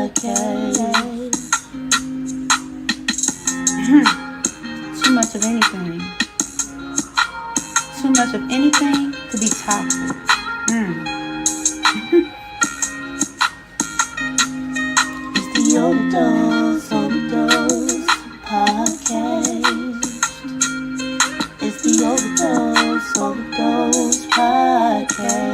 podcast. Too much of anything. Too much of anything could be toxic. It's the Overdose podcast. It's the Overdose podcast.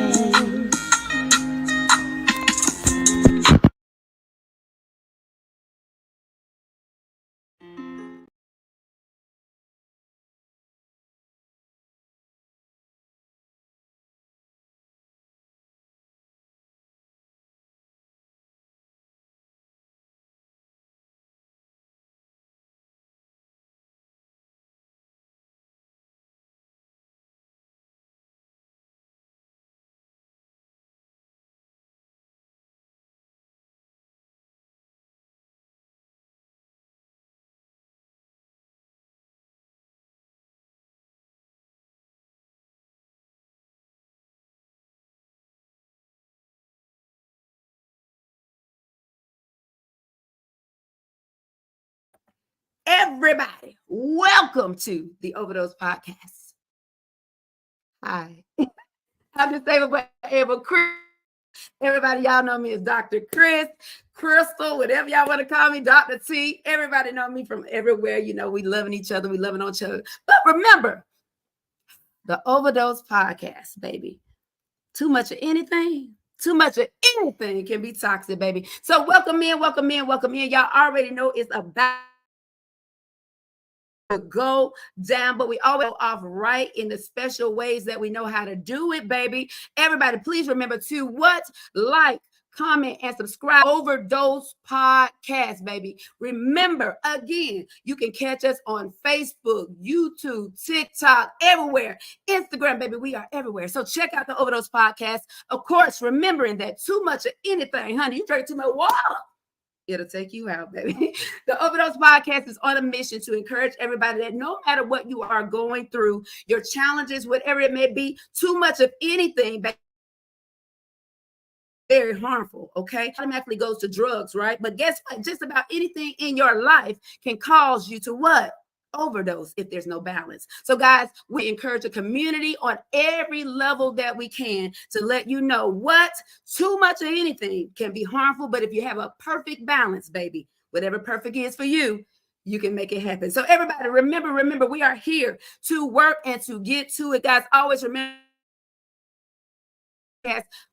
Everybody, welcome to the Overdose podcast. Hi, I'm just able Chris. Everybody, y'all know me as Dr. Chris, Crystal, whatever y'all want to call me, Dr. T. Everybody know me from everywhere. You know, we loving each other. We loving on each other. But remember, the Overdose podcast, baby. Too much of anything. Too much of anything can be toxic, baby. So welcome in. Y'all already know it's about to go down, but we always go off right in the special ways that we know how to do it, baby. Everybody, please remember to like, comment, and subscribe. Overdose podcast, baby. Remember, again, you can catch us on Facebook, YouTube, TikTok, everywhere. Instagram, baby, we are everywhere. So check out the Overdose podcast. Of course, remembering that too much of anything, honey, you drink too much water, it'll take you out, baby. The Overdose podcast is on a mission to encourage everybody that no matter what you are going through, your challenges, whatever it may be, too much of anything, baby, very harmful, okay? Automatically goes to drugs, right? But guess what? Just about anything in your life can cause you to what? Overdose if there's no balance. So guys, we encourage a community on every level that we can to let you know what too much of anything can be harmful, but if you have a perfect balance, baby, whatever perfect is for you, you can make it happen. So everybody, remember, we are here to work and to get to it, guys. Always remember,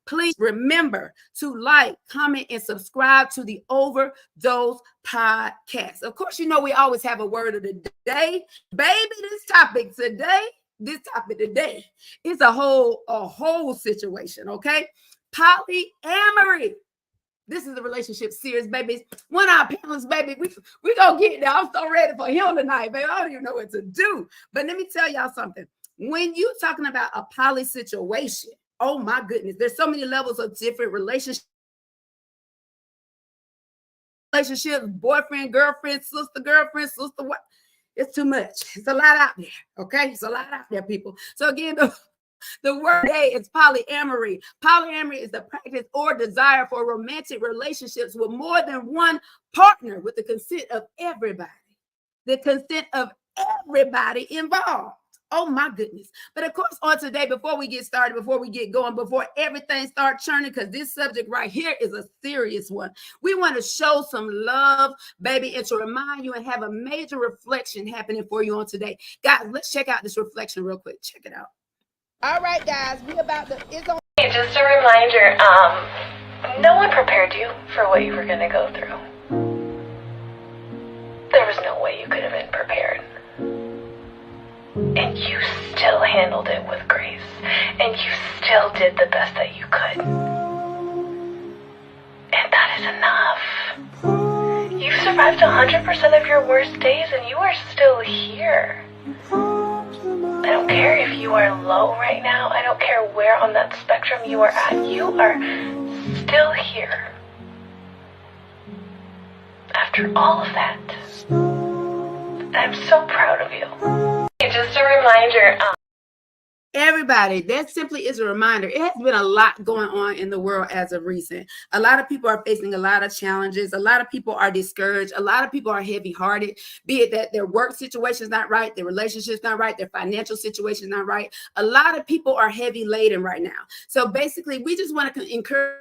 please remember to like, comment, and subscribe to the Overdose podcast. Of course, you know we always have a word of the day. Baby, this topic today is a whole situation, okay? Polyamory. This is a relationship series, baby. One of our panelists, baby, we gonna get there. I'm so ready for him tonight, baby. I don't even know what to do. But let me tell y'all something. When you're talking about a poly situation, oh my goodness, there's so many levels of different relationships, boyfriend, girlfriend, sister, what? It's too much. It's a lot out there, okay? It's a lot out there, people. So again, the word today is polyamory. Polyamory is the practice or desire for romantic relationships with more than one partner with the consent of everybody. The consent of everybody involved. Oh my goodness. But of course, on today, before we get started, before we get going, before everything starts churning, because this subject right here is a serious one. We want to show some love, baby, and to remind you and have a major reflection happening for you on today. Guys, let's check out this reflection real quick. Check it out. All right, guys, it's on. Hey, just a reminder, no one prepared you for what you were going to go through. There was no way you could have been prepared. And you still handled it with grace. And you still did the best that you could. And that is enough. You've survived 100% of your worst days and you are still here. I don't care if you are low right now. I don't care where on that spectrum you are at. You are still here. After all of that. I'm so proud of you. Just a reminder, everybody, that simply is a reminder. It has been a lot going on in the world as of recent. A lot of people are facing a lot of challenges. A lot of people are discouraged. A lot of people are heavy-hearted, be it that their work situation is not right, their relationship's not right, their financial situation is not right. A lot of people are heavy laden right now. So basically, we just want to encourage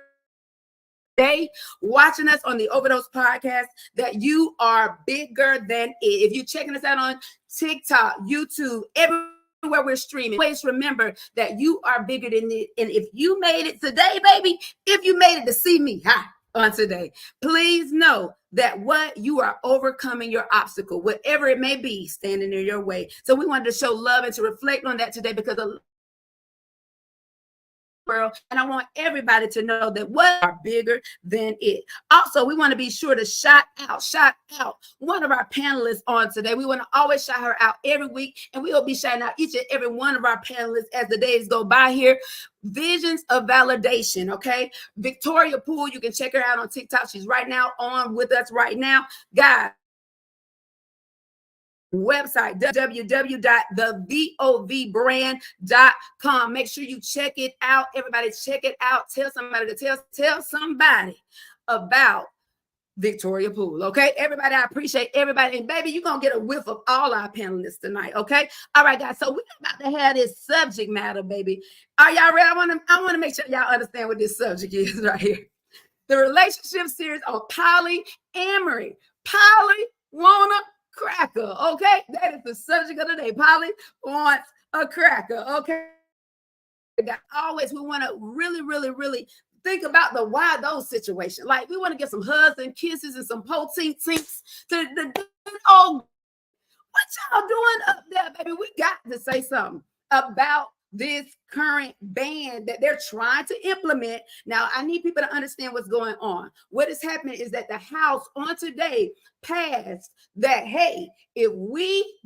today watching us on the Overdose podcast that you are bigger than it. If you're checking us out on TikTok, YouTube, everywhere we're streaming, always remember that you are bigger than it. And if you made it today, baby, if you made it to see me on today, please know that what you are overcoming your obstacle, whatever it may be, standing in your way. So we wanted to show love and to reflect on that today, because world, and I want everybody to know that what are bigger than it. Also, we want to be sure to shout out one of our panelists on today. We want to always shout her out every week, and we will be shouting out each and every one of our panelists as the days go by here. Visions of Validation, okay? Victoria Poole, you can check her out on TikTok. She's right now on with us right now. Guys, website www.thevovbrand.com. Make sure you check it out. Everybody check it out. Tell somebody to tell somebody about Victoria Poole. Okay, everybody, I appreciate everybody. And baby, you're gonna get a whiff of all our panelists tonight. Okay, all right, guys. So we're about to have this subject matter, baby. Are y'all ready? I want to make sure y'all understand what this subject is right here. The relationship series on polyamory. Polly wanna cracker, okay? That is the subject of the day. Polly wants a cracker, okay? Always, we want to really think about the why those situations. Like, we want to get some hugs and kisses and some poteet tinks to the old. What y'all doing up there, baby? We got to say something about this current ban that they're trying to implement. Now, I need people to understand what's going on. What is happening is that the House on today passed that, hey, if we,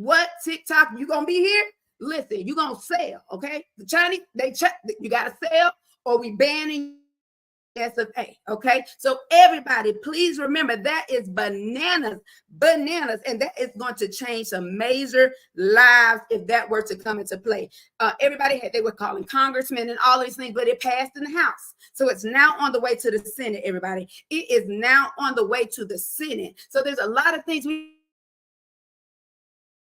TikTok, you gonna be here? Listen, you gonna sell, okay? The Chinese, you gotta sell, or we banning SFA, okay? So everybody, please remember that is bananas, and that is going to change some major lives if that were to come into play. They were calling congressmen and all these things, but it passed in the House. So it's now on the way to the Senate, everybody. It is now on the way to the Senate. So there's a lot of things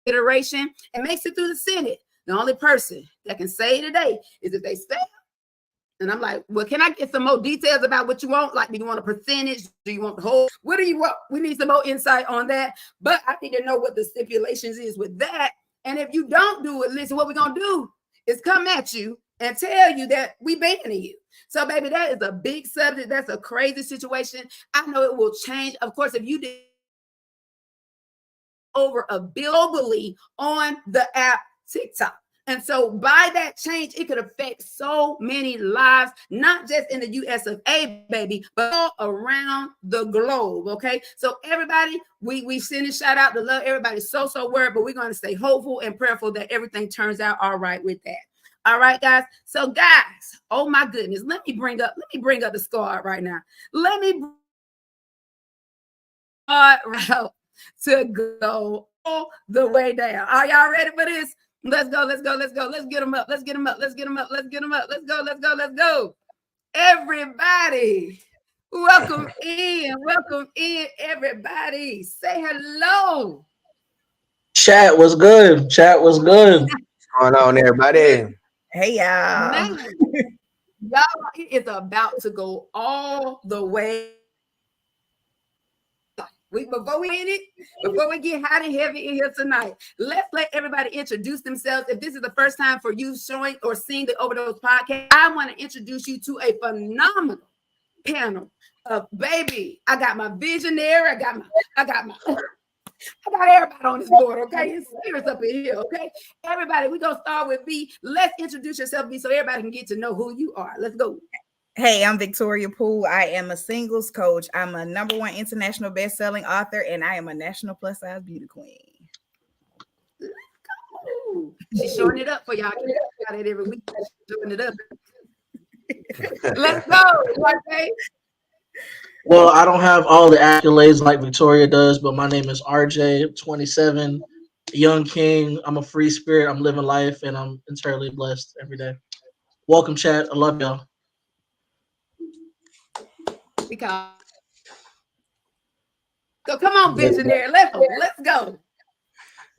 iteration and makes it through the Senate. The only person that can say today is if they stay. And I'm like, well, can I get some more details about what you want? Like, do you want a percentage? Do you want the whole? What do you want? We need some more insight on that. But I need to know what the stipulations is with that. And if you don't do it, listen, what we're going to do is come at you and tell you that we banning you. So, baby, that is a big subject. That's a crazy situation. I know it will change. Of course, if you did over a globally on the app TikTok. And so by that change, it could affect so many lives, not just in the US of A, baby, but all around the globe, okay? So everybody, we send a shout out to love everybody so worried, but we're going to stay hopeful and prayerful that everything turns out all right with that. All right, guys. So guys, oh my goodness, let me bring up the squad right now. Let me route to go all the way down. Are y'all ready for this? Let's go. Let's get them up. Let's go. Everybody, welcome in, everybody. Say hello. Chat was good. What's going on, everybody? Hey, y'all. Man, y'all, it is about to go all the way. Before we get hot and heavy in here tonight, let's let everybody introduce themselves. If this is the first time for you showing or seeing the Overdose podcast, I want to introduce you to a phenomenal panel of baby. I got my visionary. I got everybody on this board, okay? It's serious up in here, okay? Everybody, we're going to start with B. Let's introduce yourself, B, so everybody can get to know who you are. Let's go. Hey, I'm Victoria Poole. I am a singles coach. I'm a #1 international best-selling author, and I am a national plus-size beauty queen. She's showing it up for y'all. Got it every week. Showing it up. Let's go. Okay. Well, I don't have all the accolades like Victoria does, but my name is RJ, 27, young king. I'm a free spirit. I'm living life, and I'm entirely blessed every day. Welcome, chat. I love y'all. Because so come on, visionary. Let's go.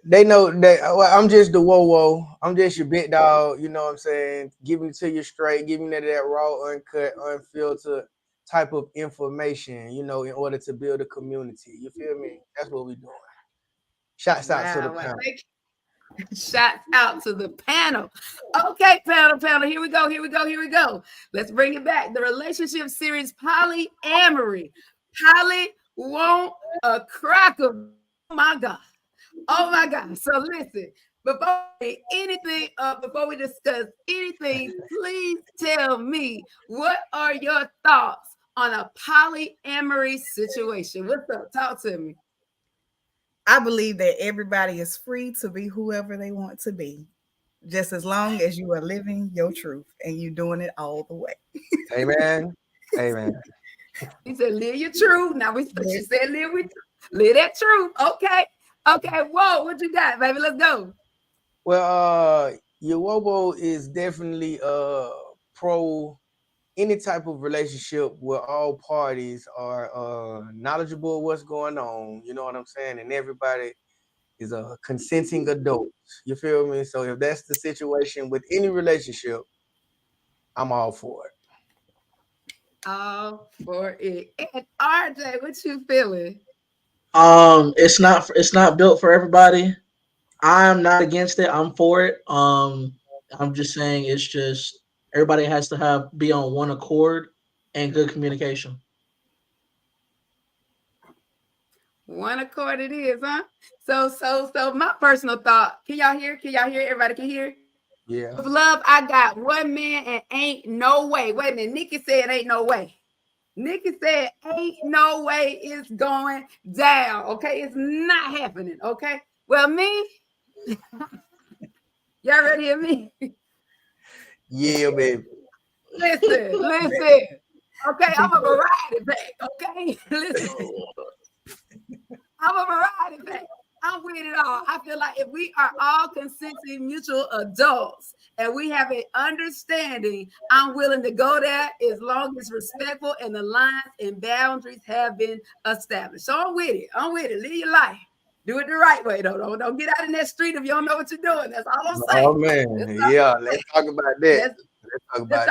They know that I'm just the whoa. I'm just your big dog. You know what I'm saying? Giving it to you straight, giving it that raw, uncut, unfiltered type of information. You know, in order to build a community. You feel me? That's what we're doing. Shouts out to the Wow, panel. Shouts out to the panel. Okay, panel. Here we go. Let's bring it back. The relationship series polyamory. Polly want a cracker. Oh my God. So listen, before we discuss anything, please tell me, what are your thoughts on a polyamory situation? What's up? Talk to me. I believe that everybody is free to be whoever they want to be, just as long as you are living your truth and you doing it all the way. Amen. He said, live your truth. Now she said, live that truth. Okay. Whoa, what you got, baby? Let's go. Well, Yowobo is definitely pro any type of relationship where all parties are knowledgeable of what's going on. You know what I'm saying? And everybody is a consenting adult. You feel me? So if that's the situation with any relationship, I'm all for it. All for it. And RJ, what you feeling? It's not built for everybody. I'm not against it. I'm for it. I'm just saying it's just everybody has to be on one accord and good communication. One accord it is, huh? So my personal thought. Can y'all hear? Everybody can hear? Yeah. Of love, I got one man and ain't no way. Wait a minute. Nikki said ain't no way. Nikki said ain't no way it's going down. Okay, it's not happening. Okay. Well, me, y'all ready to hear me? Yeah, baby. Listen. Okay, I'm a variety pack. Okay, listen. I'm a variety pack. I'm with it all. I feel like if we are all consenting mutual adults and we have an understanding, I'm willing to go there as long as respectful and the lines and boundaries have been established. So I'm with it. Live your life. Do it the right way, though. Don't get out in that street if you don't know what you're doing. That's all I'm saying. Oh man, let's talk about that. Let's talk about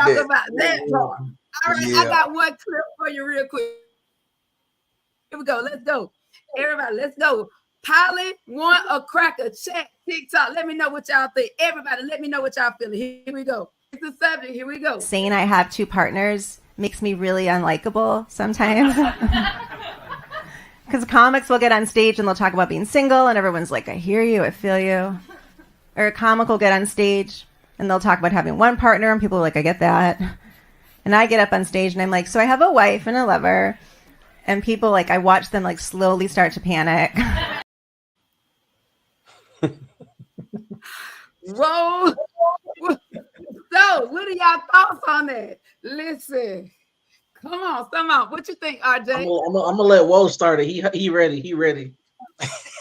that part. All right, yeah. I got one clip for you real quick. Here we go. Let's go. Everybody, let's go. Polly want a cracker. Chat TikTok. Let me know what y'all think. Everybody, let me know what y'all feeling. Here we go. It's the subject. Here we go. Saying I have two partners makes me really unlikable sometimes. Because comics will get on stage and they'll talk about being single, and everyone's like, I hear you, I feel you. Or a comic will get on stage and they'll talk about having one partner, and people are like, I get that. And I get up on stage and I'm like, so I have a wife and a lover. And people, like, I watch them, like, slowly start to panic. Whoa. So, what are y'all thoughts on that? Listen. Come on. What you think, RJ? I'm gonna let Woe start it. He ready.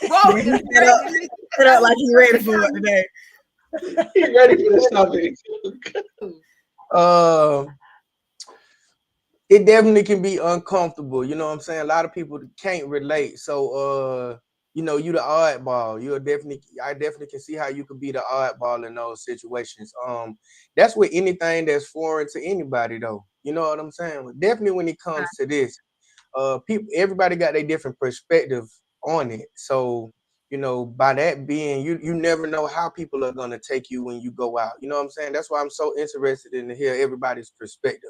Whoa, set up like he's ready for it today. He ready for this topic. It definitely can be uncomfortable. You know what I'm saying? A lot of people can't relate. So you know, you the oddball. I definitely can see how you could be the oddball in those situations. That's with anything that's foreign to anybody, though. You know what I'm saying? Definitely when it comes to this, everybody got their different perspective on it. So, you know, by that being, you never know how people are gonna take you when you go out. You know what I'm saying? That's why I'm so interested in to hear everybody's perspective.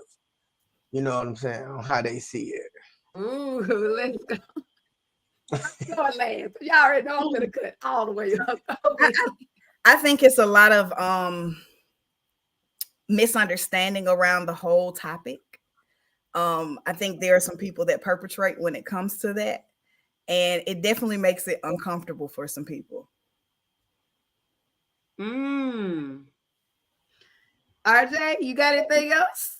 You know what I'm saying? On how they see it. Ooh, let's go. Y'all already know I'm gonna cut all the way up. I think it's a lot of misunderstanding around the whole topic. I think there are some people that perpetrate when it comes to that, and it definitely makes it uncomfortable for some people. RJ, you got anything else?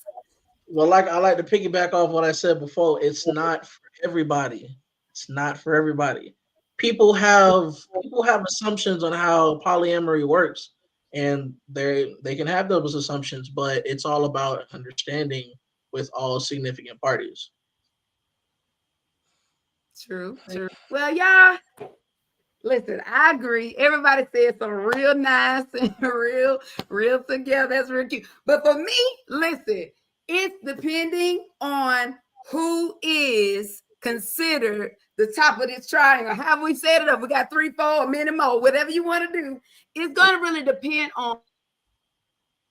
Well, I like to piggyback off what I said before. It's not for everybody. people have assumptions on how polyamory works, and they can have those assumptions, but it's all about understanding with all significant parties. True. Well, y'all, listen, I agree. Everybody said some real nice and real together. That's real cute. But for me, listen, it's depending on who is considered the top of this triangle. How we set it up? We got 3, 4, a minute more, whatever you want to do. It's going to really depend on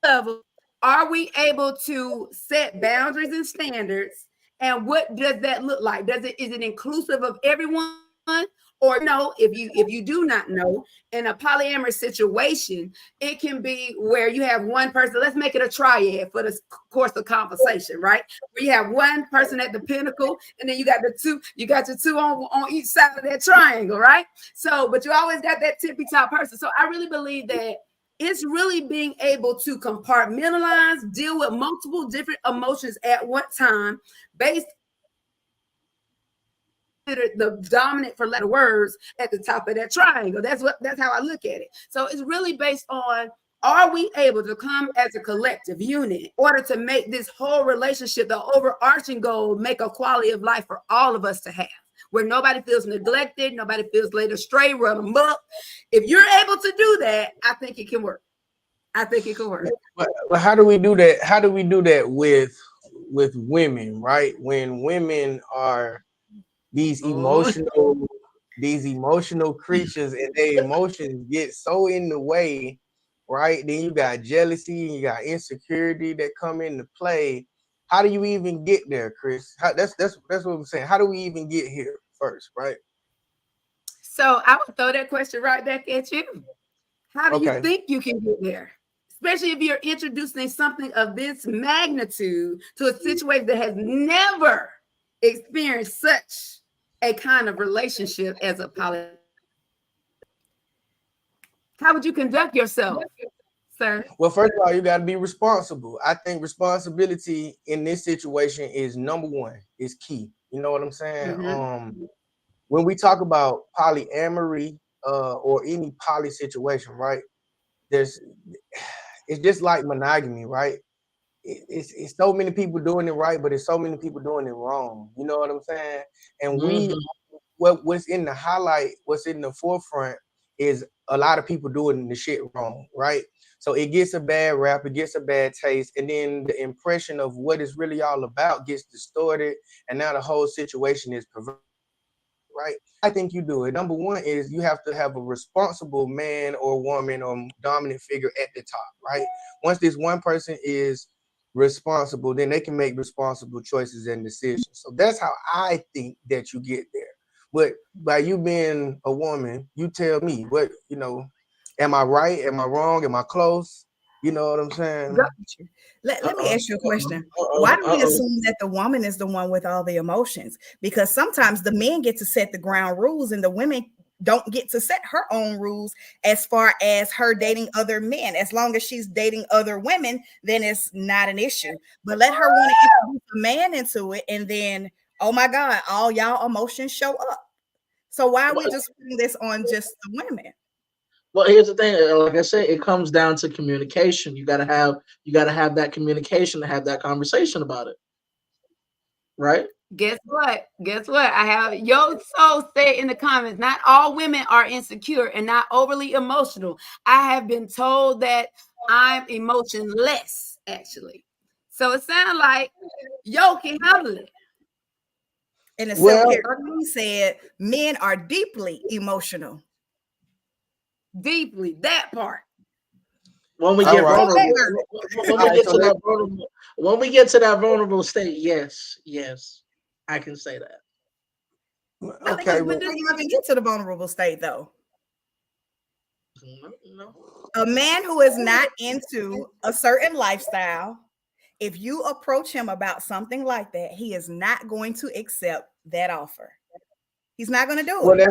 level. Are we able to set boundaries and standards? And what does that look like? Is it inclusive of everyone? Or no, if you do not know, in a polyamorous situation, it can be where you have one person. Let's make it a triad for the course of conversation, right? Where you have one person at the pinnacle, and then you got your two on each side of that triangle, right? So, but you always got that tippy top person. So I really believe that it's really being able to compartmentalize, deal with multiple different emotions at one time, based the dominant, for lack of words, at the top of that triangle. That's how I look at it. So it's really based on, are we able to come as a collective unit in order to make this whole relationship, the overarching goal, make a quality of life for all of us to have, where nobody feels neglected, nobody feels laid astray, run amok. If you're able to do that, I think it can work. But how do we do that? How do we do that with women, right? When women are these emotional creatures, and their emotions get so in the way, right? Then you got jealousy and you got insecurity that come into play. How do you even get there, Chris? That's what I'm saying. How do we even get here first, right? So I would throw that question right back at you. How do you think you can get there? Especially if you're introducing something of this magnitude to a situation that has never experienced such a kind of relationship as a poly. How would you conduct yourself, sir? Well, first of all, you got to be responsible. I think responsibility in this situation is number one, is key. You know what I'm saying? Mm-hmm. When we talk about polyamory or any poly situation, right? It's just like monogamy, right? It's so many people doing it right, but it's so many people doing it wrong. You know what I'm saying? And what's in the highlight, what's in the forefront is a lot of people doing the shit wrong, right? So it gets a bad rap, it gets a bad taste, and then the impression of what it's really all about gets distorted, and now the whole situation is perverted, right? I think you do it. Number one is you have to have a responsible man or woman or dominant figure at the top, right? Once this one person is responsible, then they can make responsible choices and decisions. So that's how I think that you get there. But by you being a woman, you tell me what, am I right? Am I wrong? Am I close? You know what I'm saying? Let me ask you a question. Why do we assume that the woman is the one with all the emotions? Because sometimes the men get to set the ground rules and the women don't get to set her own rules as far as her dating other men. As long as she's dating other women, then it's not an issue. But let her want to introduce a man into it, and then, oh my God, all y'all emotions show up. So why are we just putting this on just the women? Well, here's the thing. Like I said, it comes down to communication. You gotta have that communication to have that conversation about it, right? Guess what? I have your soul say in the comments. Not all women are insecure and not overly emotional. I have been told that I'm emotionless, actually. So it sounds like yo can handle it. And the self-care said men are deeply emotional. Deeply, that part. When we get vulnerable, when we get to that vulnerable state, yes, I can say that. Okay, but didn't even get to the vulnerable state though. No. A man who is not into a certain lifestyle, if you approach him about something like that, he is not going to accept that offer. He's not going to do it.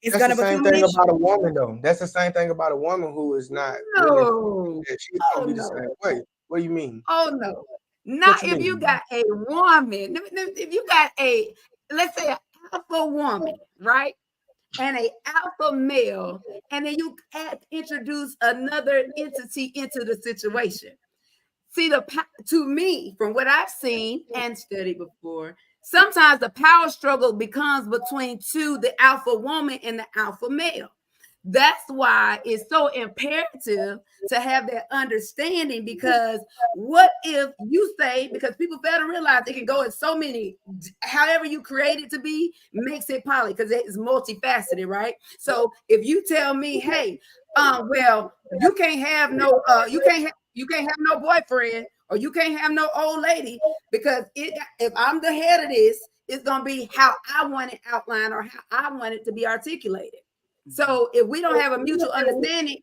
It's going to become the same thing about a woman, though. That's the same thing about a woman who is not. No. She's going to be the same way. What do you mean? Oh no. Not if you got a woman. If you got let's say, a alpha woman, right? and a alpha male, and then you introduce another entity into the situation. See, to me, from what I've seen and studied before, sometimes the power struggle becomes between the alpha woman and the alpha male. That's why it's so imperative to have that understanding, because what if you say, because people fail to realize it can go in so many, however you create it to be makes it poly, because it's multifaceted, right? So if you tell me, hey, well, you can't have no boyfriend, or you can't have no old lady, because if I'm the head of this, it's gonna be how I want it outlined or how I want it to be articulated. So if we don't have a mutual understanding,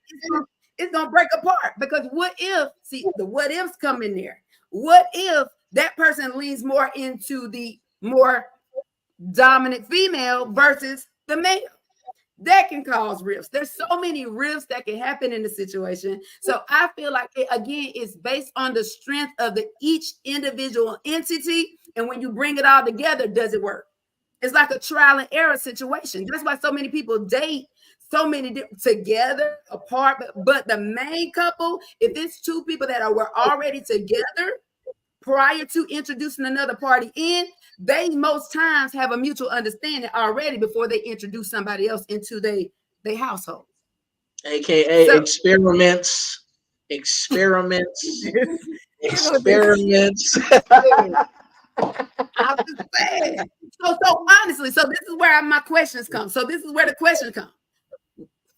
it's gonna break apart. Because what if, see, the what ifs come in there. What if that person leans more into the more dominant female versus the male? That can cause rifts. There's so many rifts that can happen in the situation. So I feel like again, it's based on the strength of each individual entity. And when you bring it all together, does it work? It's like a trial and error situation. That's why so many people date so many together, apart. But the main couple, if it's two people that were already together prior to introducing another party in, they most times have a mutual understanding already before they introduce somebody else into their household. AKA experiments. I'm just saying. So honestly, so this is where my questions come. So this is where the question comes.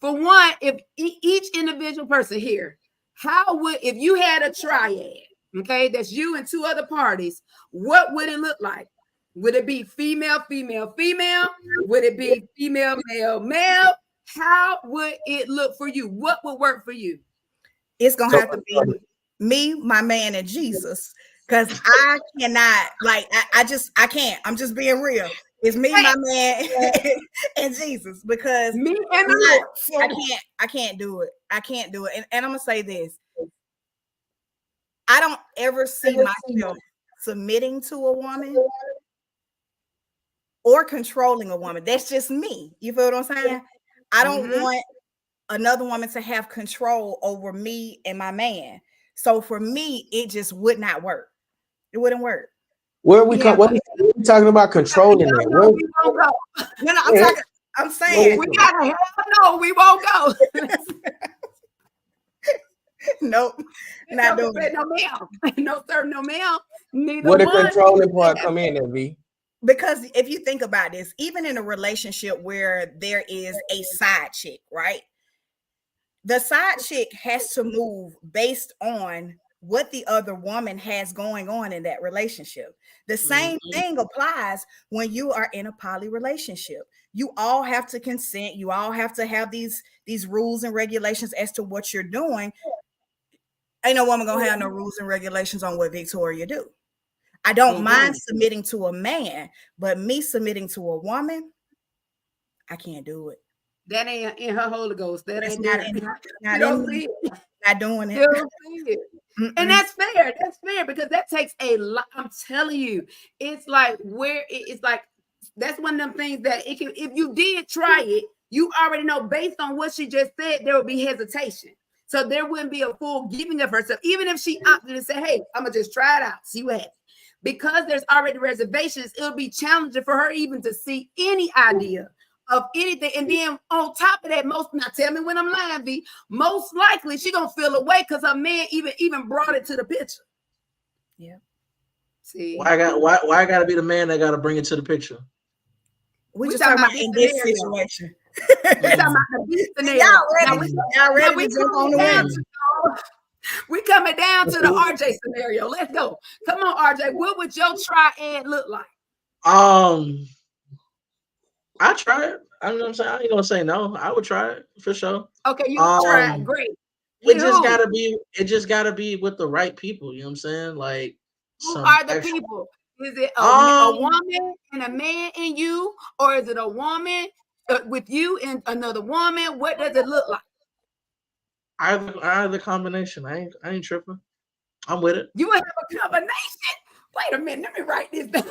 For one, if each individual person here, if you had a triad, okay, that's you and two other parties, what would it look like? Would it be female, female, female? Would it be female, male, male? How would it look for you? What would work for you? It's gonna have to be me, my man, and Jesus. Because I cannot, like, I can't. I'm just being real. It's me, my man, and Jesus. Because me and the Lord. I can't do it. I can't do it. And I'm gonna say this. I don't ever see myself submitting to a woman or controlling a woman. That's just me. You feel what I'm saying? I don't want another woman to have control over me and my man. So for me, it just would not work. It wouldn't work. Where are we talking about controlling it? We won't go. No, I'm saying we gotta hell no, we won't go. Nope. Not doing it. No ma'am. No sir, no ma'am. Neither where the controlling part come in, MV? Because if you think about this, even in a relationship where there is a side chick, right? The side chick has to move based on what the other woman has going on in that relationship. The same thing applies when you are in a poly relationship. You all have to consent. You all have to have these rules and regulations as to what you're doing. Ain't no woman gonna have no rules and regulations on what Victoria do. I don't mind submitting to a man, but me submitting to a woman, I can't do it. That ain't in her Holy Ghost. That ain't there. Not doing it. You don't see it. And that's fair. That's fair, because that takes a lot. I'm telling you, it's like that's one of them things that if you did try it, you already know based on what she just said, there would be hesitation. So there wouldn't be a full giving of herself, even if she opted and said, hey, I'm gonna just try it out, see what happens. Because there's already reservations, it'll be challenging for her even to see any idea of anything. And then on top of that, now tell me when I'm lying, V, most likely she gonna feel away because her man even brought it to the picture. Yeah. See, why I gotta be the man that gotta bring it to the picture? We just talking about in this situation. We're talking about the beast scenario. Y'all ready to jump on the win? We coming down to the RJ scenario. Let's go. Come on, RJ. What would your triad look like? I try it. I know what I'm saying. I ain't gonna say no. I would try it for sure. Okay, you try it. Great. It just gotta be with the right people. You know what I'm saying? Like, who are the people? Is it a woman and a man in you, or is it a woman with you and another woman? What does it look like? Either combination. I ain't tripping. I'm with it. You would have a combination. Wait a minute. Let me write this down.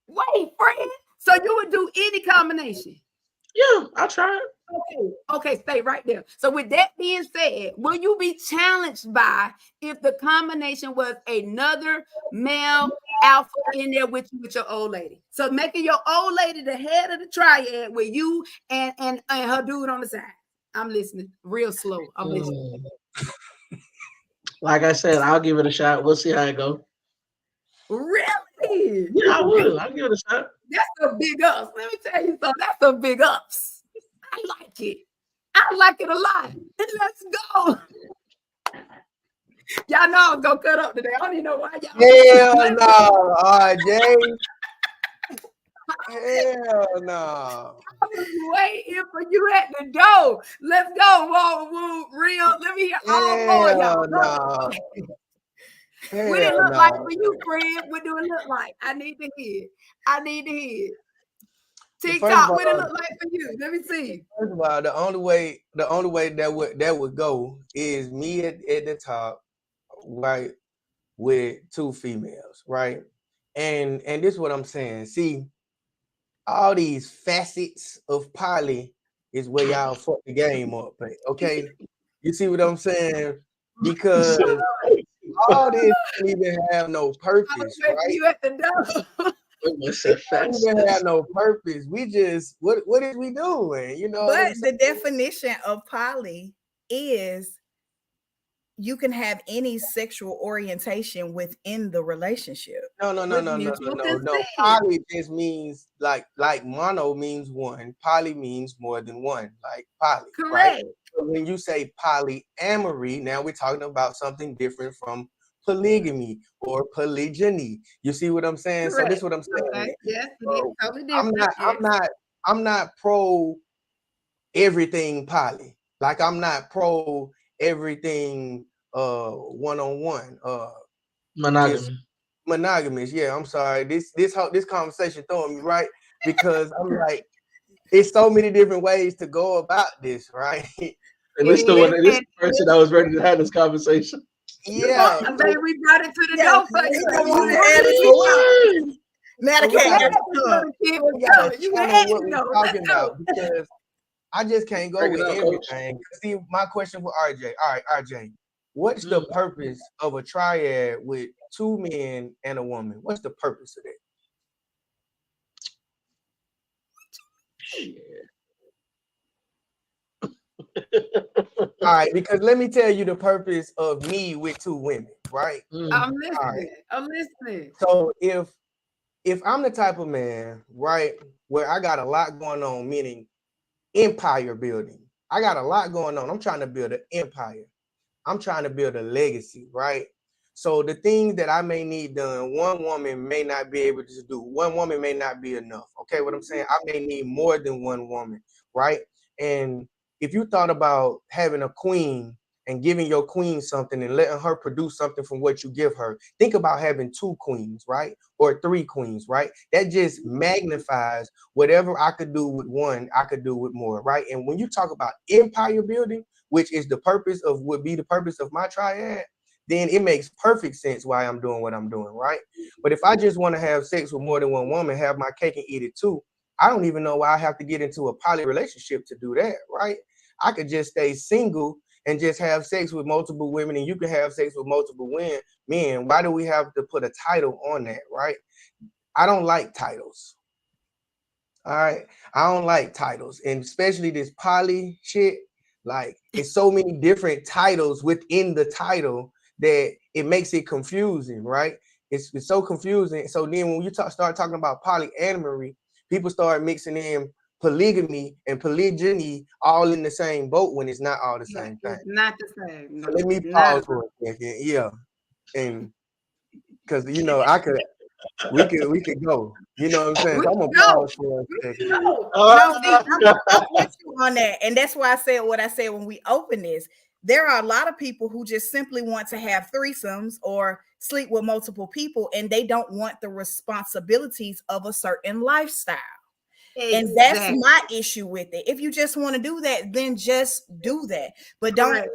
Wait, friend. So you would do any combination? Yeah, I'll try it. Okay, stay right there. So with that being said, will you be challenged by if the combination was another male alpha in there with you with your old lady? So making your old lady the head of the triad with you and her dude on the side. I'm listening real slow. I'm listening. Like I said, I'll give it a shot. We'll see how it goes. Really? Yeah, I will. I'll give it a shot. That's a big ups. Let me tell you something. That's a big ups. I like it. I like it a lot. Let's go. Y'all know I was gonna cut up today. I don't even know why y'all. Hell no, RJ. Hell no. I was waiting for you at the door. Let's go. Whoa, whoa, real. Let me hear all four of y'all. No. What it look like for you, Fred? What do it look like? I need to hear. I need to hear. TikTok, what it look like for you? Let me see. First of all, the only way that would go is me at the top, right, with two females, right? And this is what I'm saying. See, all these facets of poly is where y'all fuck the game up, okay? You see what I'm saying? Because all this don't even have no purpose, right? You at the door. It doesn't have no purpose. We just what is we doing? You know. But the definition of poly is you can have any sexual orientation within the relationship. No. Poly just means like mono means one. Poly means more than one. Like poly. Correct. Right? So when you say polyamory, now we're talking about something different from polygamy or polygyny. You see what I'm saying? Correct. So this is what I'm saying. Okay. Yes, it is totally different. I'm not pro everything poly. Like I'm not pro everything one-on-one. Monogamous. Yeah, I'm sorry. This conversation throwing me right because I'm like, it's so many different ways to go about this, right? And this the person that was ready to have this conversation. Yeah, we brought it to the door for you. You know what we're talking about because I just can't go with everything. See, my question for RJ. All right, RJ, what's the purpose of a triad with two men and a woman? What's the purpose of that? All right, because let me tell you the purpose of me with two women, right? I'm listening. Right. I'm listening. So if I'm the type of man, right, where I got a lot going on, meaning empire building, I got a lot going on. I'm trying to build an empire. I'm trying to build a legacy, right? So the things that I may need done, one woman may not be able to do. One woman may not be enough. Okay, what I'm saying? I may need more than one woman, right? And if you thought about having a queen and giving your queen something and letting her produce something from what you give her, think about having two queens, right? Or three queens, right? That just magnifies whatever I could do with one, I could do with more, right? And when you talk about empire building, which is the purpose of would be the purpose of my triad, then it makes perfect sense why I'm doing what I'm doing, right? But if I just want to have sex with more than one woman, have my cake and eat it too, I don't even know why I have to get into a poly relationship to do that, right? I could just stay single and just have sex with multiple women, and you can have sex with multiple men. Why do we have to put a title on that, right? I don't like titles. All right, I don't like titles, and especially this poly shit. Like, it's so many different titles within the title that it makes it confusing, right? It's so confusing. So then when you start talking about polyamory, people start mixing in polygamy and polygyny all in the same boat when it's not all the same thing. It's not the same. No, so let me pause for a second. Yeah, and because we could go. You know what I'm saying? So I'm gonna pause for a second. I'm with you on that, and that's why I said what I said when we open this. There are a lot of people who just simply want to have threesomes or sleep with multiple people, and they don't want the responsibilities of a certain lifestyle. Exactly. And that's my issue with it. If you just want to do that, then just do that. But don't.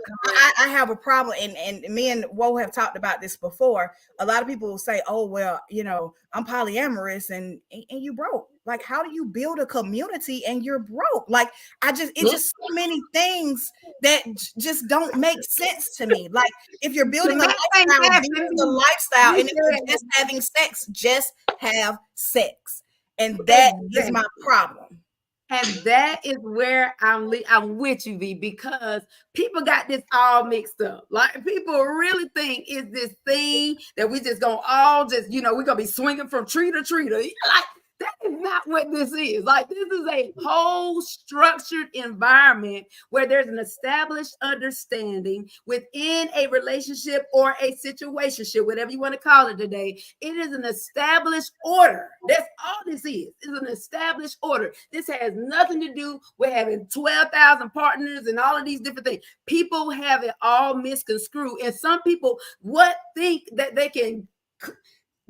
I have a problem, and me and Wo have talked about this before. A lot of people will say, "Oh, well, you know, I'm polyamorous, and you broke." Like, how do you build a community and you're broke? Like, it's just so many things that just don't make sense to me. Like, if you're building a lifestyle, build the lifestyle. And if you're just having sex, just have sex. And that is my problem. And that is where I'm with you, V, because people got this all mixed up. Like, people really think it's this thing that we just gonna all just, we're gonna be swinging from tree to tree. Like, that is not what this is. Like, this is a whole structured environment where there's an established understanding within a relationship or a situationship, whatever you want to call it today. It is an established order. That's all this is. It's an established order. This has nothing to do with having 12,000 partners and all of these different things. People have it all misconstrued. And some people think that they can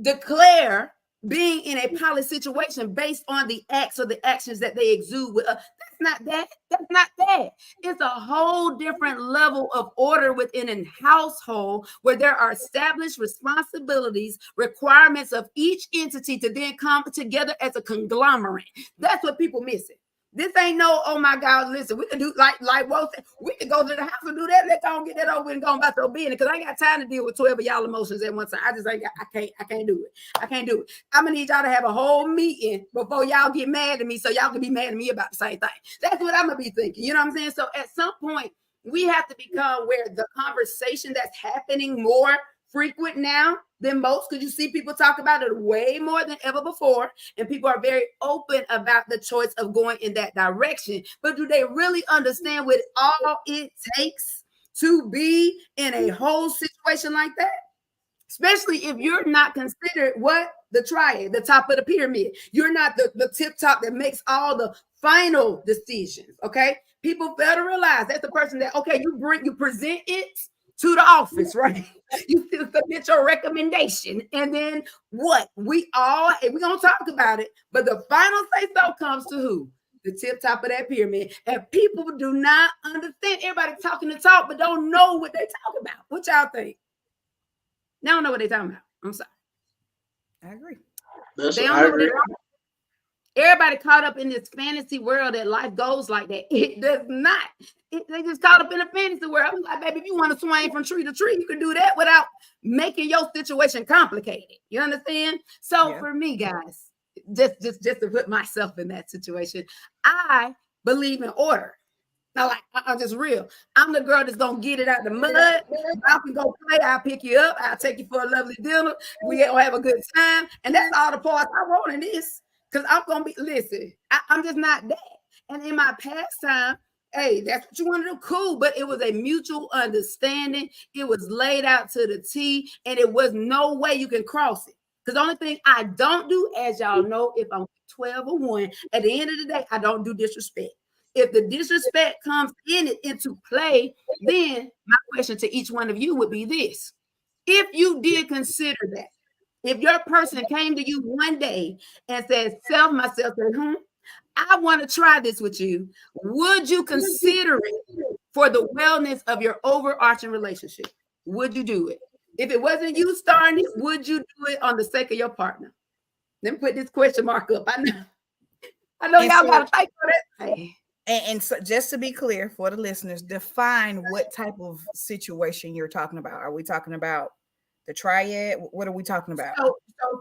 declare being in a poly situation based on the acts or the actions that they exude with that's not that. That's not that. It's a whole different level of order within a household where there are established responsibilities, requirements of each entity to then come together as a conglomerate. That's what people miss it. This ain't no, oh my God, listen, we can do like Will said, we can go to the house and do that. Let's go and get that over and go about the business, because I ain't got time to deal with 12 of y'all emotions at one time. I just ain't got, I can't do it. I can't do it. I'm gonna need y'all to have a whole meeting before y'all get mad at me, so y'all can be mad at me about the same thing. That's what I'm gonna be thinking. You know what I'm saying? So at some point, we have to become where the conversation that's happening more frequent now than most, because you see people talk about it way more than ever before, and people are very open about the choice of going in that direction. But do they really understand what all it takes to be in a whole situation like that? Especially if you're not considered the triad, the top of the pyramid. You're not the tip top that makes all the final decisions. Okay, people fail to realize that's the person that, okay, you present it to the office, right? You submit your recommendation, and then what? We're gonna talk about it, but the final say-so comes to who? The tip top of that pyramid. And people do not understand. Everybody talking the talk, but don't know what they talk about. What y'all think? They don't know what they're talking about. I'm sorry. I agree. They don't know what they're talking about. Everybody caught up in this fantasy world that life goes like that. It does not. They just caught up in a fantasy world. I'm like, baby, if you want to swing from tree to tree, you can do that without making your situation complicated. You understand? So for me, guys, just to put myself in that situation, I believe in order. Now, like, I'm just real. I'm the girl that's gonna get it out the mud. I can go play. I'll pick you up. I'll take you for a lovely dinner. We gonna have a good time, and that's all the parts I want in this. Because I'm gonna be, listen, I'm just not that. And in my past time, hey, that's what you want to do, cool. But it was a mutual understanding. It was laid out to the T, and it was no way you can cross it. Because the only thing I don't do, as y'all know, if I'm 12 or 1, at the end of the day, I don't do disrespect. If the disrespect comes into play, then my question to each one of you would be this. If you did consider that, if your person came to you one day and said, myself, I want to try this with you, would you consider it for the wellness of your overarching relationship? Would you do it? If it wasn't you starting it, would you do it on the sake of your partner? Let me put this question mark up. I know y'all got to think for that. And so, just to be clear for the listeners, define what type of situation you're talking about. Are we talking about the triad? What are we talking about? So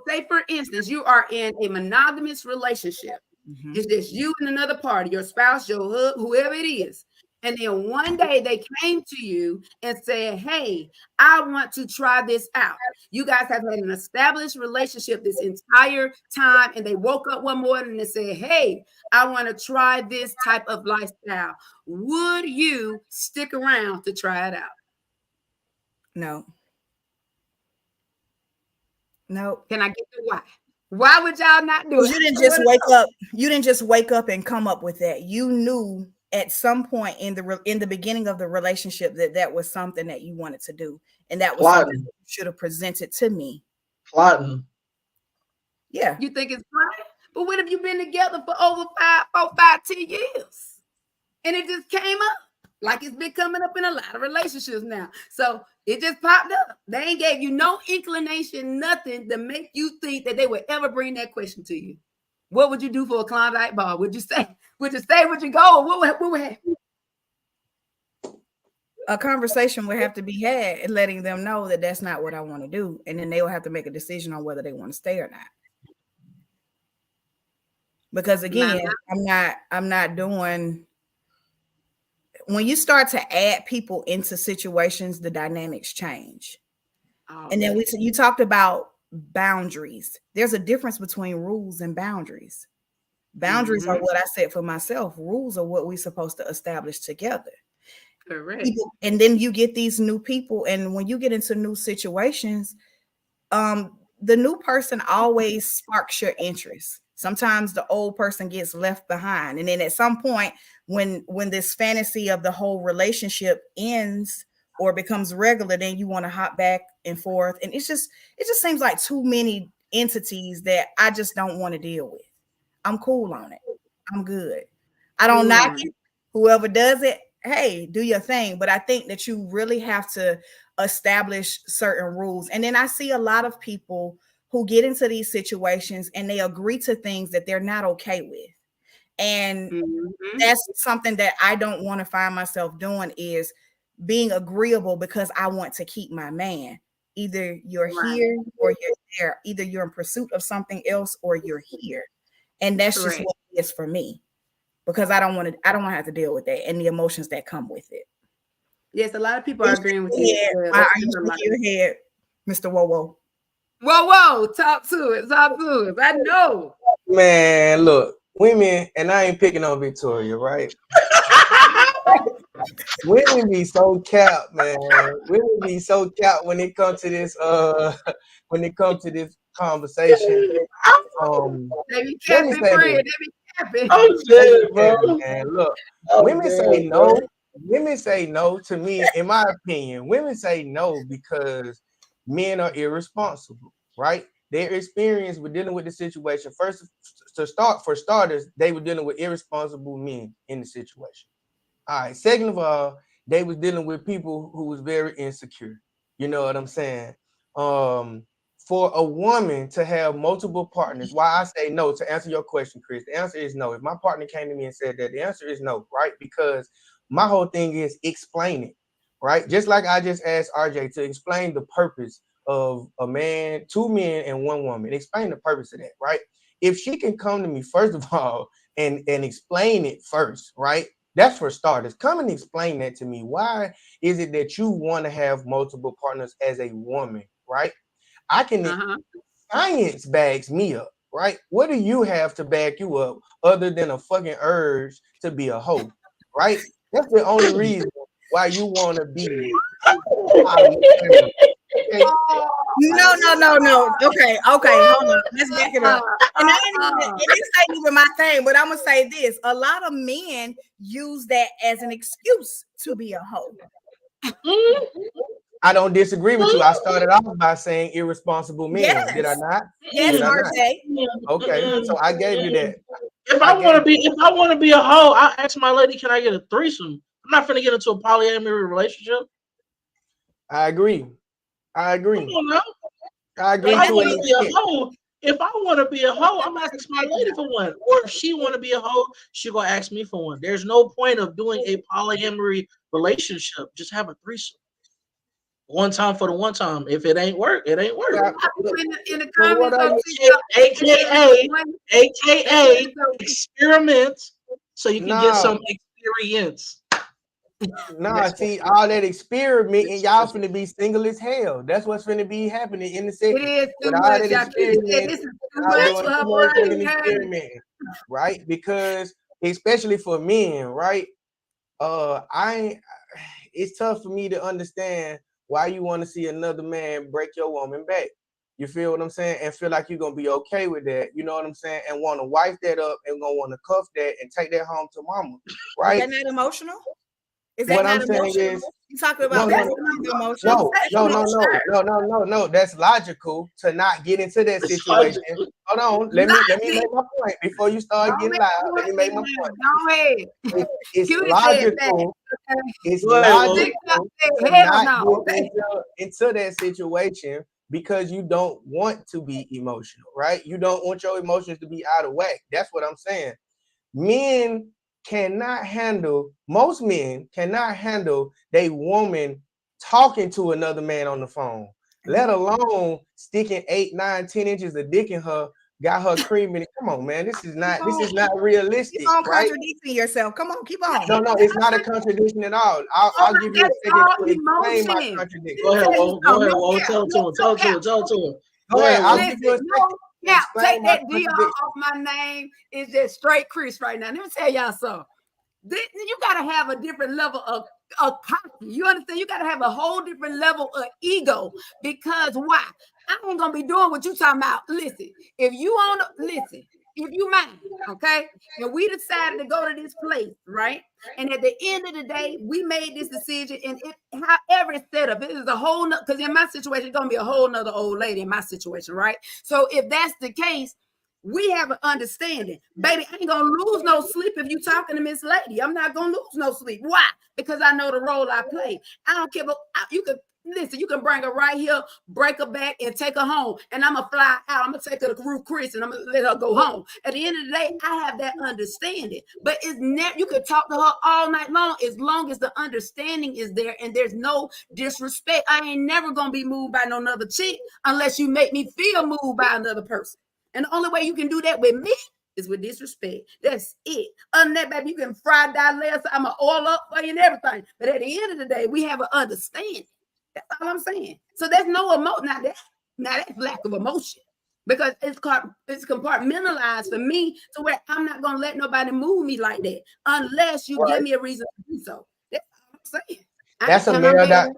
say, for instance, you are in a monogamous relationship. Mm-hmm. It's just you and another party, your spouse, your husband, whoever it is. And then one day they came to you and said, hey, I want to try this out. You guys have had an established relationship this entire time. And they woke up one morning and said, hey, I want to try this type of lifestyle. Would you stick around to try it out? No. Can I get to why? Why would y'all not do it? You didn't just wake up. You didn't just wake up and come up with that. You knew at some point in the beginning of the relationship that was something that you wanted to do, and that was something that you should have presented to me. Plotting. Yeah. You think it's plotting? But what if you've been together for over 10 years, and it just came up? Like it's been coming up in a lot of relationships now. So it just popped up. They ain't gave you no inclination, nothing to make you think that they would ever bring that question to you. What would you do for a Klondike bar? Would you stay? Would you stay? Would you go? What would happen? A conversation would have to be had and letting them know that that's not what I want to do. And then they will have to make a decision on whether they want to stay or not. Because again, I'm not doing, when you start to add people into situations, the dynamics change. And then you talked about boundaries. There's a difference between rules and boundaries. Boundaries are what I set for myself. Rules are what we're supposed to establish together. Correct. And then you get these new people, and when you get into new situations, the new person always sparks your interest. Sometimes the old person gets left behind, and then at some point, when this fantasy of the whole relationship ends or becomes regular, then you want to hop back and forth, and it just seems like too many entities that I just don't want to deal with. I'm cool on it. I'm good. I don't knock it. Whoever does it, hey, do your thing. But I think that you really have to establish certain rules. And then I see a lot of people who get into these situations and they agree to things that they're not okay with. And that's something that I don't want to find myself doing, is being agreeable because I want to keep my man. Either you're here or you're there. Either you're in pursuit of something else or you're here. And that's just what it is for me. Because I don't want to have to deal with that and the emotions that come with it. Yes, a lot of people are agreeing with you. Why are you shaking your head, Mr. Whoa? Whoa, talk to it. I know. Man, look, women, and I ain't picking on Victoria, right? Women be so capped, man. Women be so capped when it comes to this conversation. They be capping, friend. I'm dead, bro. Man, look, women say no. Women say no to me, in my opinion. Women say no because men are irresponsible, right? Their experience with dealing with the situation, for starters, they were dealing with irresponsible men in the situation. All right. Second of all, they was dealing with people who was very insecure. You know what I'm saying? For a woman to have multiple partners, why I say no, to answer your question, Chris, the answer is no. If my partner came to me and said that, the answer is no, right? Because my whole thing is explain it, right? Just like I just asked RJ to explain the purpose of a man, two men and one woman. Explain the purpose of that, right? If she can come to me, first of all, and explain it first, right? That's for starters. Come and explain that to me. Why is it that you want to have multiple partners as a woman, right? I can science bags me up, right? What do you have to back you up other than a fucking urge to be a hoe, right? That's the only reason why you want to be. No. Okay, hold on. Let's back it up. And this ain't even my thing, but I'm gonna say this: a lot of men use that as an excuse to be a hoe. I don't disagree with you. I started off by saying irresponsible men. Yes. Did I not? Yes, RJ. Okay, so I gave you that. If I want to be a hoe, I ask my lady, can I get a threesome? I'm not finna get into a polyamory relationship. I agree. Come on now. I agree. If I want to be a hoe, I'm asking my lady for one. Or if she want to be a hoe, she gonna ask me for one. There's no point of doing a polyamory relationship. Just have a threesome. One time for the one time. If it ain't work, it ain't work. In the comments, AKA experiment, so you can get some experience. See, all that experiment and y'all finna be single as hell. That's what's finna be happening in the second. It is too much. This is too much experiment, right? Because especially for men, right? It's tough for me to understand why you want to see another man break your woman back. You feel what I'm saying? And feel like you're gonna be okay with that. You know what I'm saying? And want to wipe that up and gonna want to cuff that and take that home to mama, right? Is that not emotional? Is that what not I'm emotional? saying is, you talking about emotional? No. That's logical to not get into that situation. Hold on, let me make my point before you start getting loud. Let me make my point. It's logical. It's logical to not get into that situation because you don't want to be emotional, right? You don't want your emotions to be out of whack. That's what I'm saying. Men cannot handle, most men cannot handle they woman talking to another man on the phone, let alone sticking 8, 9, 10 inches of dick in her, got her cream in it. Come on, man. This is not realistic. Keep on right? contradicting yourself. Come on, keep on. No, it's not a contradiction at all. I'll give you a second to explain my contradiction. Go ahead, Whoa. Tell it to him. Tell it to him. Go ahead. I'll give you a second. Now, take that DR off my name. It's just straight Chris right now. Let me tell y'all something. You got to have a different level of cocky. You understand? You got to have a whole different level of ego. Because why? I ain't going to be doing what you talking about. Listen, if you mind, okay? And we decided to go to this place, right? And at the end of the day, we made this decision, and however it's set up, it is a whole nother, because in my situation, it's going to be a whole nother old lady in my situation, right? So if that's the case, we have an understanding. Baby, I ain't going to lose no sleep if you talking to Miss Lady. I'm not going to lose no sleep. Why? Because I know the role I play. I don't care, but you can, listen, you can bring her right here, break her back, and take her home. And I'm going to fly out. I'm going to take her to Ruth Chris, and I'm going to let her go home. At the end of the day, I have that understanding. But it's never, you could talk to her all night long as the understanding is there and there's no disrespect. I ain't never going to be moved by no other chick unless you make me feel moved by another person. And the only way you can do that with me is with disrespect. That's it. Other than that, baby, you can fry, die, less. I'm going to oil up for you and everything. But at the end of the day, we have an understanding. That's all I'm saying. So there's no emotion. Now that's lack of emotion. Because it's compartmentalized for me to where I'm not going to let nobody move me like that unless you give me a reason to do so. That's all I'm saying. That's a male.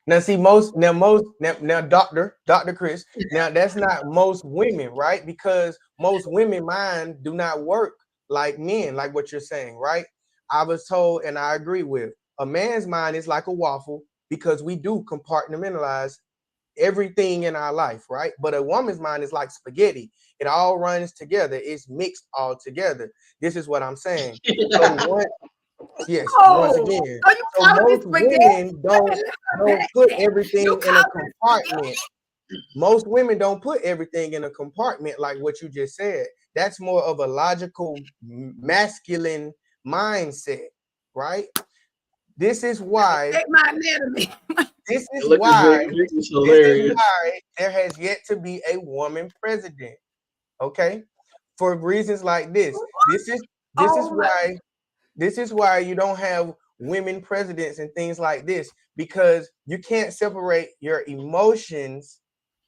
Now, see, now, Dr. Chris, now that's not most women, right? Because most women mind do not work like men, like what you're saying, right? I was told, and I agree with, a man's mind is like a waffle because we do compartmentalize everything in our life, right? But a woman's mind is like spaghetti. It all runs together. It's mixed all together. This is what I'm saying. Once again, so most women don't put everything in a compartment. Most women don't put everything in a compartment like what you just said. That's more of a logical, masculine mindset, right? This is why. This is why there has yet to be a woman president. Okay, for reasons like this. This is why you don't have women presidents and things like this, because you can't separate your emotions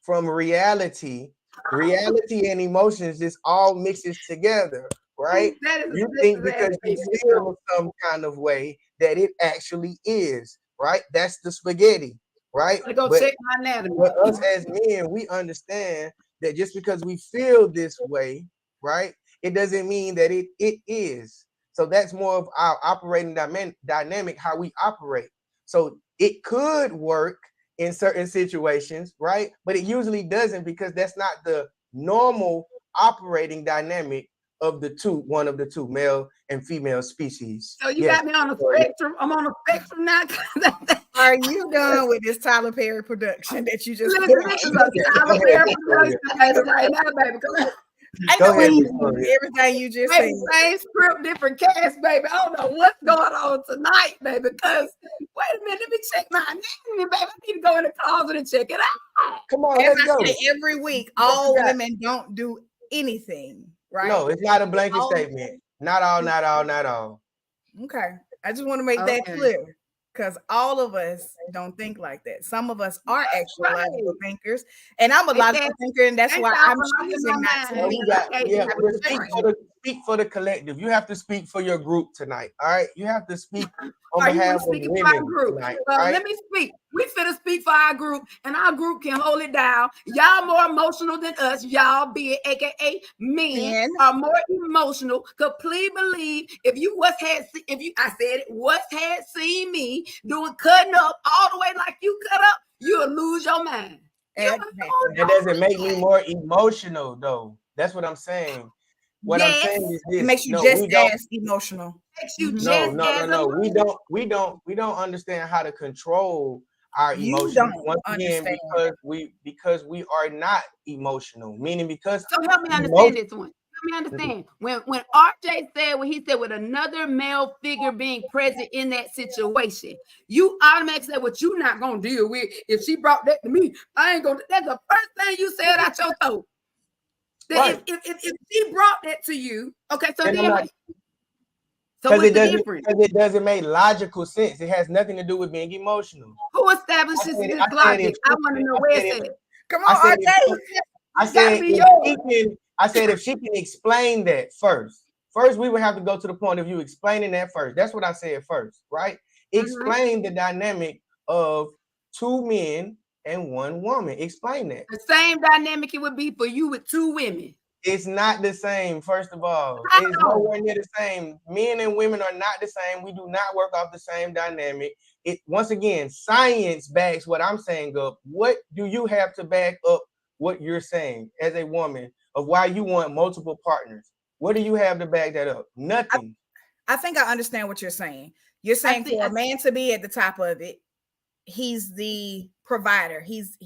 from reality. Reality and emotions just all mixes together, right? You think because you feel some kind of way that it actually is, right? That's the spaghetti, right? But us as men, we understand that just because we feel this way, right, it doesn't mean that it is. So that's more of our operating dynamic, how we operate. So it could work in certain situations, right? But it usually doesn't, because that's not the normal operating dynamic of one of the two, male and female species. So you got me on a spectrum. I'm on a spectrum now. Are you done with this Tyler Perry production that you just This is a Tyler Perry production, baby, right now, baby. Come on. I know everything you just said. Same script, different cast, baby. I don't know what's going on tonight, baby. Because wait a minute, let me check my name, baby. I need to go in the closet and check it out. Come on, as let's I go. say every week, all women don't do anything, right? No, it's not a blanket statement. Not all. Okay, I just want to make that clear. Because all of us don't think like that. Some of us are actual logical thinkers, and I'm a logical thinker, and that's why I'm choosing not to. Speak for the collective. You have to speak for your group tonight. All right, you have to speak on behalf of women tonight. Right? Let me speak. We finna speak for our group, and our group can hold it down. Y'all more emotional than us. Y'all, be it AKA men, are more emotional. Cause please believe, if you had seen me doing cutting up all the way like you cut up, you'll lose your mind. That doesn't make me more emotional, though. That's what I'm saying. What I'm saying is this: it makes you just as emotional. No. We don't understand how to control our You emotions. don't Once again, understand. because we are not emotional, meaning because So help me understand this one. Help me understand. When RJ said what he said with another male figure being present in that situation, you automatically said what you not gonna deal with. If she brought that to me, I ain't gonna. That's the first thing you said out your throat. That right. if she brought that to you, okay, so Then I'm then not, so because what's the difference? it doesn't make logical sense. It has nothing to do with being emotional. Who establishes this I said logic? I want to know where it's at. Come I on, said RJ. I It's gotta said be if yours. I said if she can explain that first. First, we would have to go to the point of you explaining that first. That's what I said first, right? Explain the dynamic of two men and one woman. Explain that. The same dynamic it would be for you with two women. It's not the same, first of all. How? It's nowhere near the same. Men and women are not the same. We do not work off the same dynamic. It once again, science backs what I'm saying up. What do you have to back up what you're saying as a woman of why you want multiple partners? What do you have to back that up? Nothing. I think I understand what you're saying. You're saying for a man to be at the top of it, he's the provider. He's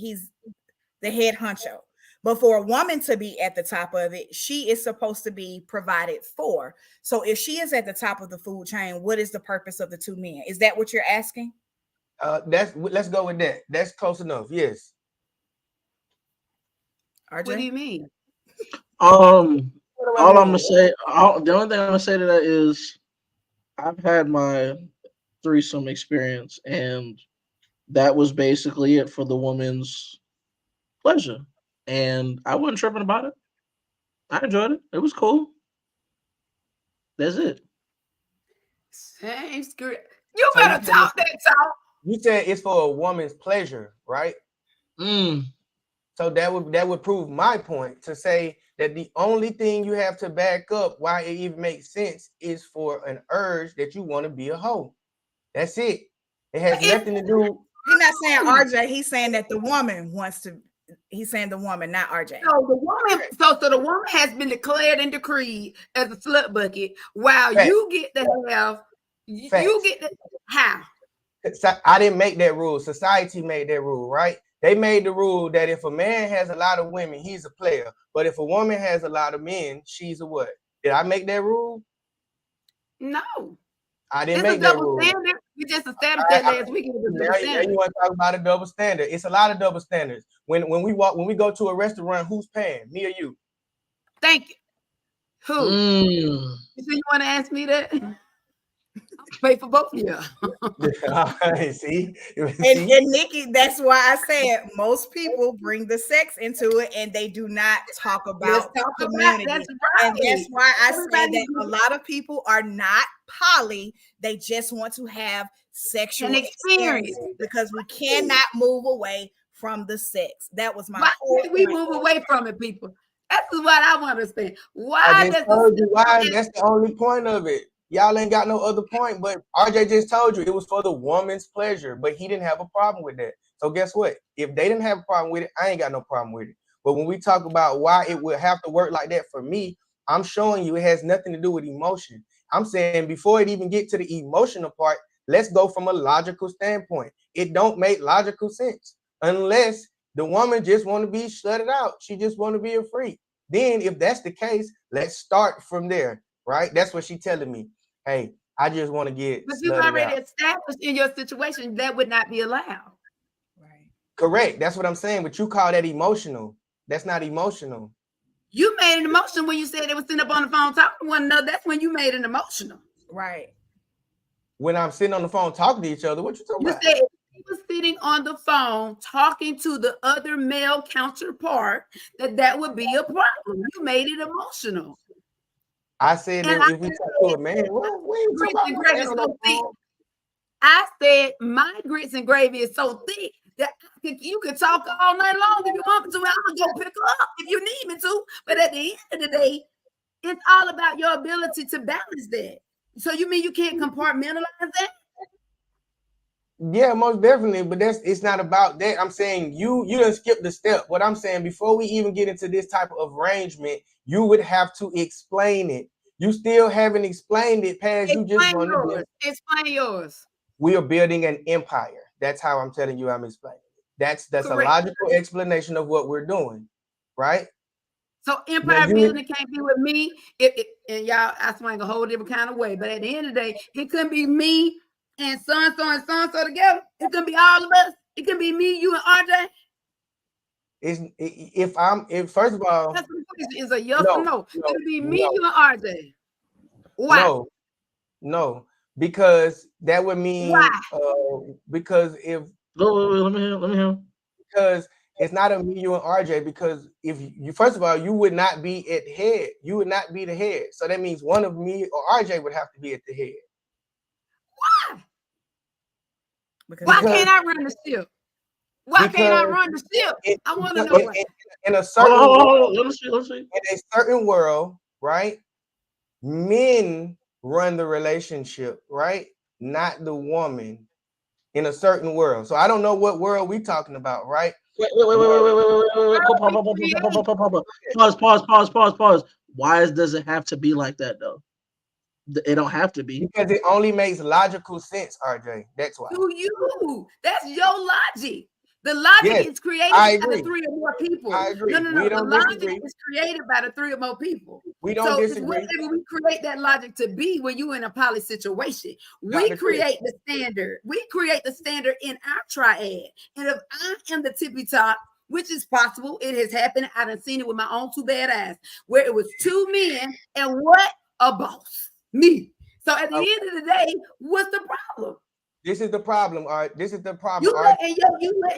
the head honcho. But for a woman to be at the top of it, she is supposed to be provided for. So if she is at the top of the food chain, what is the purpose of the two men? Is that what you're asking? Let's go with that. That's close enough. Yes. RJ? What do you mean? All I'm gonna say, the only thing I'm gonna say to that is, I've had my threesome experience, and that was basically it for the woman's pleasure, and I wasn't tripping about it. I enjoyed it. It was cool. That's it. Same script. You So better talk that talk. You said it's for a woman's pleasure, right? So that would prove my point to say that the only thing you have to back up why it even makes sense is for an urge that you want to be a hoe. That's it. It has nothing to do. He's not saying RJ. He's saying that the woman wants to. He's saying the woman, not RJ. So the woman, so the woman has been declared and decreed as a slut bucket, while you get to have, you get to how? I didn't make that rule. Society made that rule, right? They made the rule that if a man has a lot of women, he's a player. But if a woman has a lot of men, she's a what? Did I make that rule? No. I didn't make that rule. Standard. We just established that last week. Now you want to talk about a double standard? It's a lot of double standards. When we go to a restaurant, who's paying? Me or you? Thank you. Who? You say you want to ask me that? Pay for both of you. See? And Nikki, that's why I said most people bring the sex into it and they do not talk about community. That's right. And that's why I said that a lot of people are not poly. They just want to have sexual experience because we cannot move away from the sex. That was my whole we move away from it, people. That's what I want to say. Why? That's the only point of it. Y'all ain't got no other point, but RJ just told you it was for the woman's pleasure, but he didn't have a problem with that. So guess what? If they didn't have a problem with it, I ain't got no problem with it. But when we talk about why it would have to work like that for me, I'm showing you it has nothing to do with emotion. I'm saying before it even get to the emotional part, let's go from a logical standpoint. It don't make logical sense unless the woman just want to be shutted out. She just want to be a freak. Then if that's the case, let's start from there, right? That's what she's telling me. Hey, I just want to get. But you've already established in your situation that would not be allowed. Right. Correct. That's what I'm saying. But you call that emotional. That's not emotional. You made an emotion when you said they were sitting up on the phone talking to one another. That's when you made an emotional. Right. When I'm sitting on the phone talking to each other, what you talking about? You said he was sitting on the phone talking to the other male counterpart, that would be a problem. You made it emotional. I said that if we talk to a man, grits and gravy is so thick. I said my grits and gravy is so thick that you could talk all night long if you want to. I'm gonna go pick her up if you need me to. But at the end of the day, it's all about your ability to balance that. So you mean you can't compartmentalize that? Yeah, most definitely. But it's not about that. I'm saying you done skipped the step. What I'm saying, before we even get into this type of arrangement, you would have to explain it. You still haven't explained it past you just want to explain yours. We are building an empire. That's how I'm telling you I'm explaining it. That's a Correct. logical explanation of what we're doing, right? So Now empire you building can't be with me. And y'all, I swing a whole different kind of way. But at the end of the day, it couldn't be me and so and so together. It can be all of us. It can be me, you, and RJ. if first of all, That's what the question is, a yes no, or no. no, It can be me, no, you, and RJ. Why? no, because that would Why? mean because if Let me hear. because it's not a me, you, and RJ. Because if you, first of all, you would not be at head. You would not be the head. So that means one of me or RJ would have to be at the head. Why? Because Why can't I run the ship? Why can't I run the ship? I want to know why. In a certain world, let me see. in a certain world, right? Men run the relationship, right? Not the woman. In a certain world. So I don't know what world we talking about, right? Wait. Pause. Why does it have to be like that though? It don't have to be. Because it only makes logical sense, RJ. That's why. To you. That's your logic. The logic is created by the 3 or more people. I agree. No. We The don't logic disagree. is created by the 3 or more people. We don't So it's disagree. whatever we create that logic to be when you're in a poly situation. We Dr. create the standard. We create the standard in our triad. And if I am the tippy top, which is possible, it has happened. I done seen it with my own 2 bad eyes, where it was 2 men and what? A boss. Me. So at the end of the day, what's the problem? This is the problem, Art. This is the problem. You letting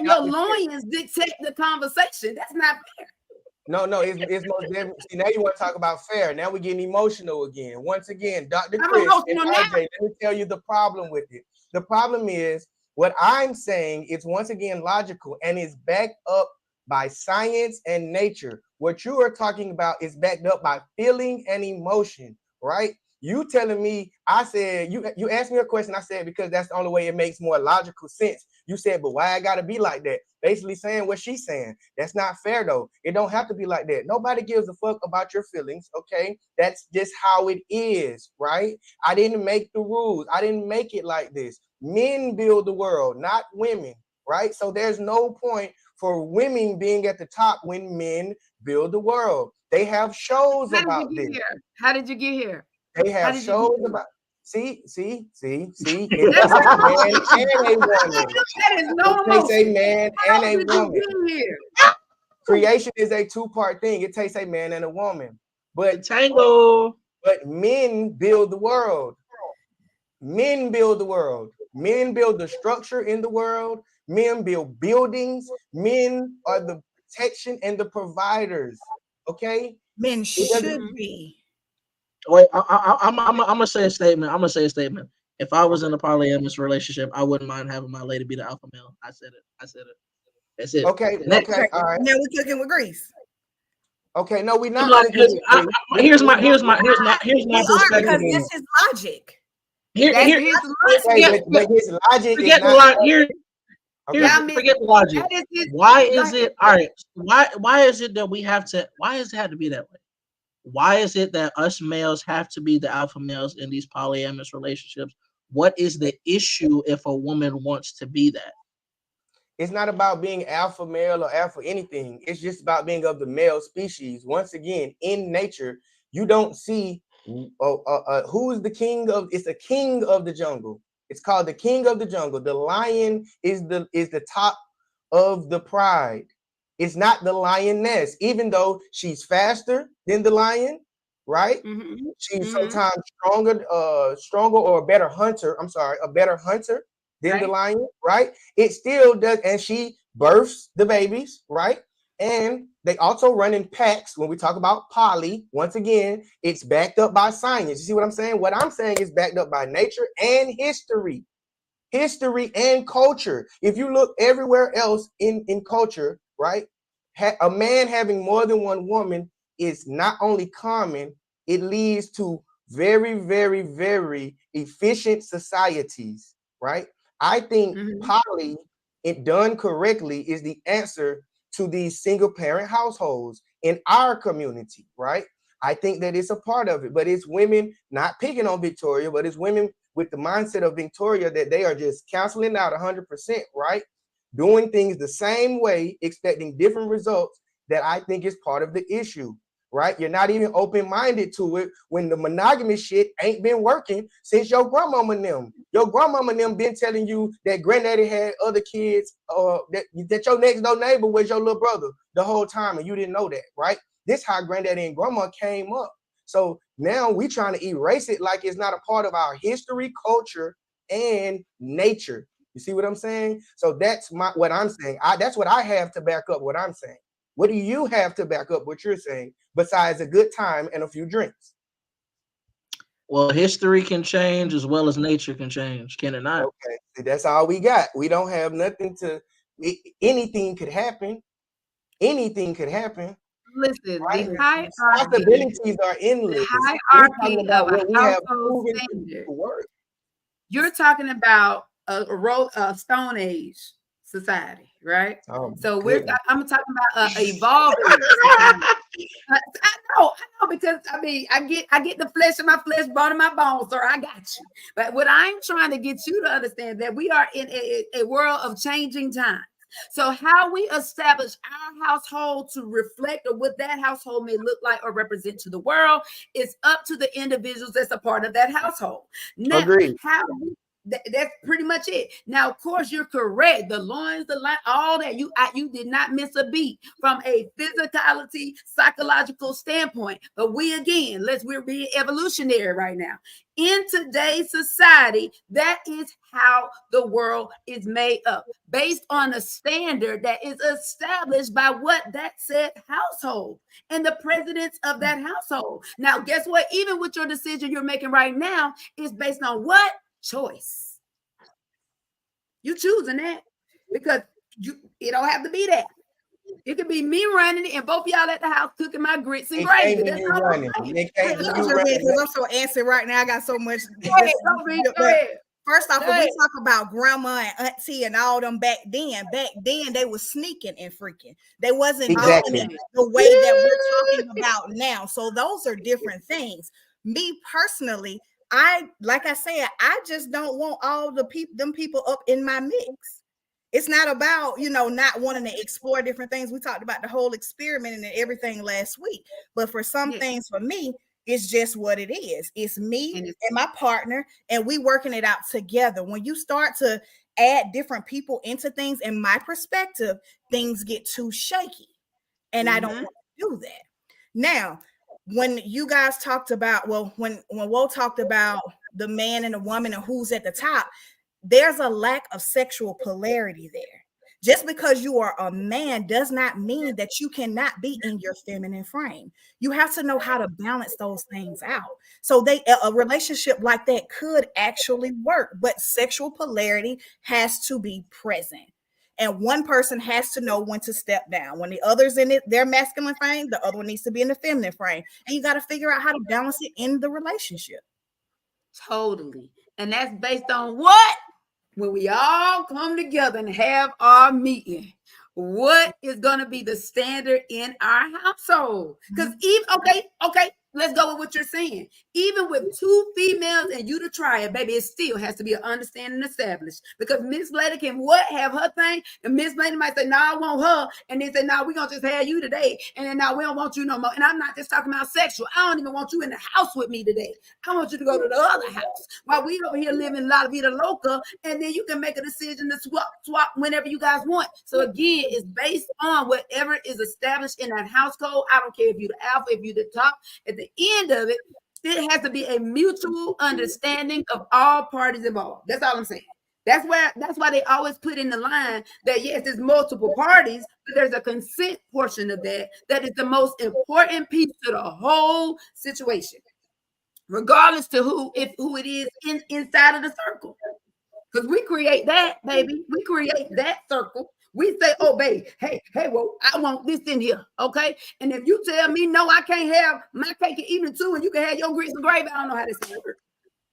your loins dictate the conversation. That's not fair. No, it's most definitely. See, now you want to talk about fair. Now we're getting emotional again. Once again, Dr. Chris and RJ, let me tell you the problem with it. The problem is what I'm saying is once again logical and is backed up by science and nature. What you are talking about is backed up by feeling and emotion, right? You telling me, I said, you asked me a question, I said, because that's the only way it makes more logical sense. You said, but why I gotta be like that? Basically saying what she's saying. That's not fair though. It don't have to be like that. Nobody gives a fuck about your feelings, okay? That's just how it is, right? I didn't make the rules. I didn't make it like this. Men build the world, not women, right? So there's no point for women being at the top when men build the world. They have shows about this. How did you get here? They have shows about. See. It takes a man and a woman. That is no It takes a man and a woman. Creation is a 2-part thing. It takes a man and a woman. But tango. But men build the world. Men build the world. Men build the structure in the world. Men build buildings. Men are the protection and the providers. Okay? Men should be. Wait, I'm gonna say a statement. If I was in a polyamorous relationship, I wouldn't mind having my lady be the alpha male. I said it. That's it. Okay. Next. Okay. All right. Now we're cooking with grease. Okay. No, we're not. Here's my perspective. Because this is logic. Forget the logic. Why is it all right? Why is it that we have to? Why does it have to be that way? Why is it that us males have to be the alpha males in these polyamorous relationships? What is the issue if a woman wants to be that? It's not about being alpha male or alpha anything. It's just about being of the male species. Once again, in nature, you don't see who is the king of. It's a king of the jungle. It's called the king of the jungle. The lion is the top of the pride. It's not the lioness, even though she's faster than the lion, right? Mm-hmm. She's sometimes stronger or a better hunter. A better hunter than the lion, right? It still does, and she births the babies, right? And they also run in packs. When we talk about poly, once again, it's backed up by science. You see what I'm saying? What I'm saying is backed up by nature and history and culture. If you look everywhere else in culture, right? A man having more than one woman is not only common, it leads to very, very, very efficient societies, right? I think poly, it done correctly, is the answer to these single parent households in our community, right? I think that it's a part of it, but it's women not picking on Victoria, but it's women with the mindset of Victoria that they are just canceling out 100%, right? Doing things the same way, expecting different results, that I think is part of the issue, right? You're not even open-minded to it when the monogamous shit ain't been working since your grandmama and them. Your grandmama and them been telling you that granddaddy had other kids, that your next door neighbor was your little brother the whole time, and you didn't know that, right? This how granddaddy and grandma came up. So now we trying to erase it like it's not a part of our history, culture, and nature. You see what I'm saying? So that's what I'm saying. That's what I have to back up what I'm saying. What do you have to back up what you're saying besides a good time and a few drinks? Well, history can change as well as nature can change, can it not? Okay, see, that's all we got. We don't have nothing to. Anything could happen. Anything could happen. Listen, Right? the hierarchy, Possibilities are endless. the We're talking hierarchy about of what a we have household proven standard. to work. You're talking about a Stone Age society, right? Oh, So goodness. I'm talking about evolving society. I know, because I mean, I get the flesh of my flesh, bone of my bones, sir. I got you. But what I'm trying to get you to understand that we are in a world of changing times. So how we establish our household to reflect or what that household may look like or represent to the world is up to the individuals that's a part of that household. Now, Agreed. that's pretty much it. Now, of course, you're correct. The loins, the line, all that you did not miss a beat from a physicality, psychological standpoint. But we're being evolutionary right now. In today's society, that is how the world is made up, based on a standard that is established by what that said household and the presidents of that household. Now, guess what? Even with your decision you're making right now is based on what? Choice. You choosing that because it don't have to be that. It could be me running it and both of y'all at the house cooking my grits and gravy. That's you all running. I'm Because I'm so antsy right now. I got so much. Go ahead. First off, if we talk about grandma and auntie and all them back then they was sneaking and freaking. They wasn't doing it the way that we're talking about now. So those are different things. Me personally, like I said, I just don't want all them people up in my mix. It's not about, not wanting to explore different things. We talked about the whole experiment and everything last week. But for some things, for me, it's just what it is. It's me and my partner, and we working it out together. When you start to add different people into things, in my perspective, things get too shaky. And I don't want to do that. Now, when you guys talked about, when Wo talked about the man and the woman and who's at the top, there's a lack of sexual polarity there. Just because you are a man does not mean that you cannot be in your feminine frame. You have to know how to balance those things out. So a relationship like that could actually work, but sexual polarity has to be present. And one person has to know when to step down. When the other's in their masculine frame, the other one needs to be in the feminine frame. And you got to figure out how to balance it in the relationship. Totally. And that's based on what? When we all come together and have our meeting, what is going to be the standard in our household? Because okay, let's go with what you're saying. Even with two females and you to try it, baby, it still has to be an understanding established. Because Miss Lady can have her thing, and Miss Lady might say, "No, I want her," and they say, "No, we're gonna just have you today," and then "No, we don't want you no more." And I'm not just talking about sexual. I don't even want you in the house with me today. I want you to go to the other house while we over here living La Vida Loca, and then you can make a decision to swap whenever you guys want. So again, it's based on whatever is established in that household. I don't care if you're the alpha, if you're the top. At the end of it, it has to be a mutual understanding of all parties involved. That's all I'm saying. That's why they always put in the line that yes, there's multiple parties, but there's a consent portion of that is the most important piece to the whole situation, regardless to who it is inside of the circle. Because we create that, baby. We create that circle. We say, "Oh, babe, hey, well, I want this in here, okay?" And if you tell me, "No, I can't have my cake and eat it too, and you can have your grits and gravy," I don't know how this works.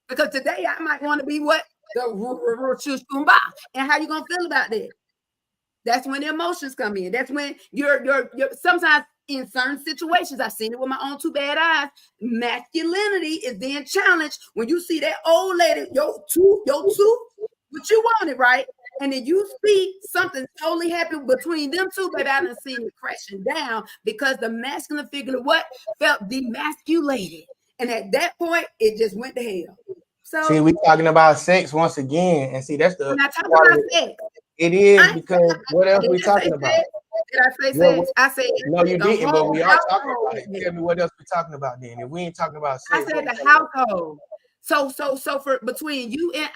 Because today I might want to be what? And how you gonna feel about that? That's when the emotions come in. That's when you're sometimes in certain situations. I've seen it with my own two bad eyes. Masculinity is being challenged when you see that old lady, your two, what you wanted, right? And then you see something totally happen between them two, but I done seen it crashing down because the masculine figure what felt demasculated. And at that point, it just went to hell. So see, we talking about sex once again, and see that's the when I talk part about of it. sex, It is because what else we talking about? Did I say Well, sex? I said no, you the didn't, but whole we are talking household. about it. Tell me what else we talking about then. If we ain't talking about I sex, said what we the talking about? household. So for between you and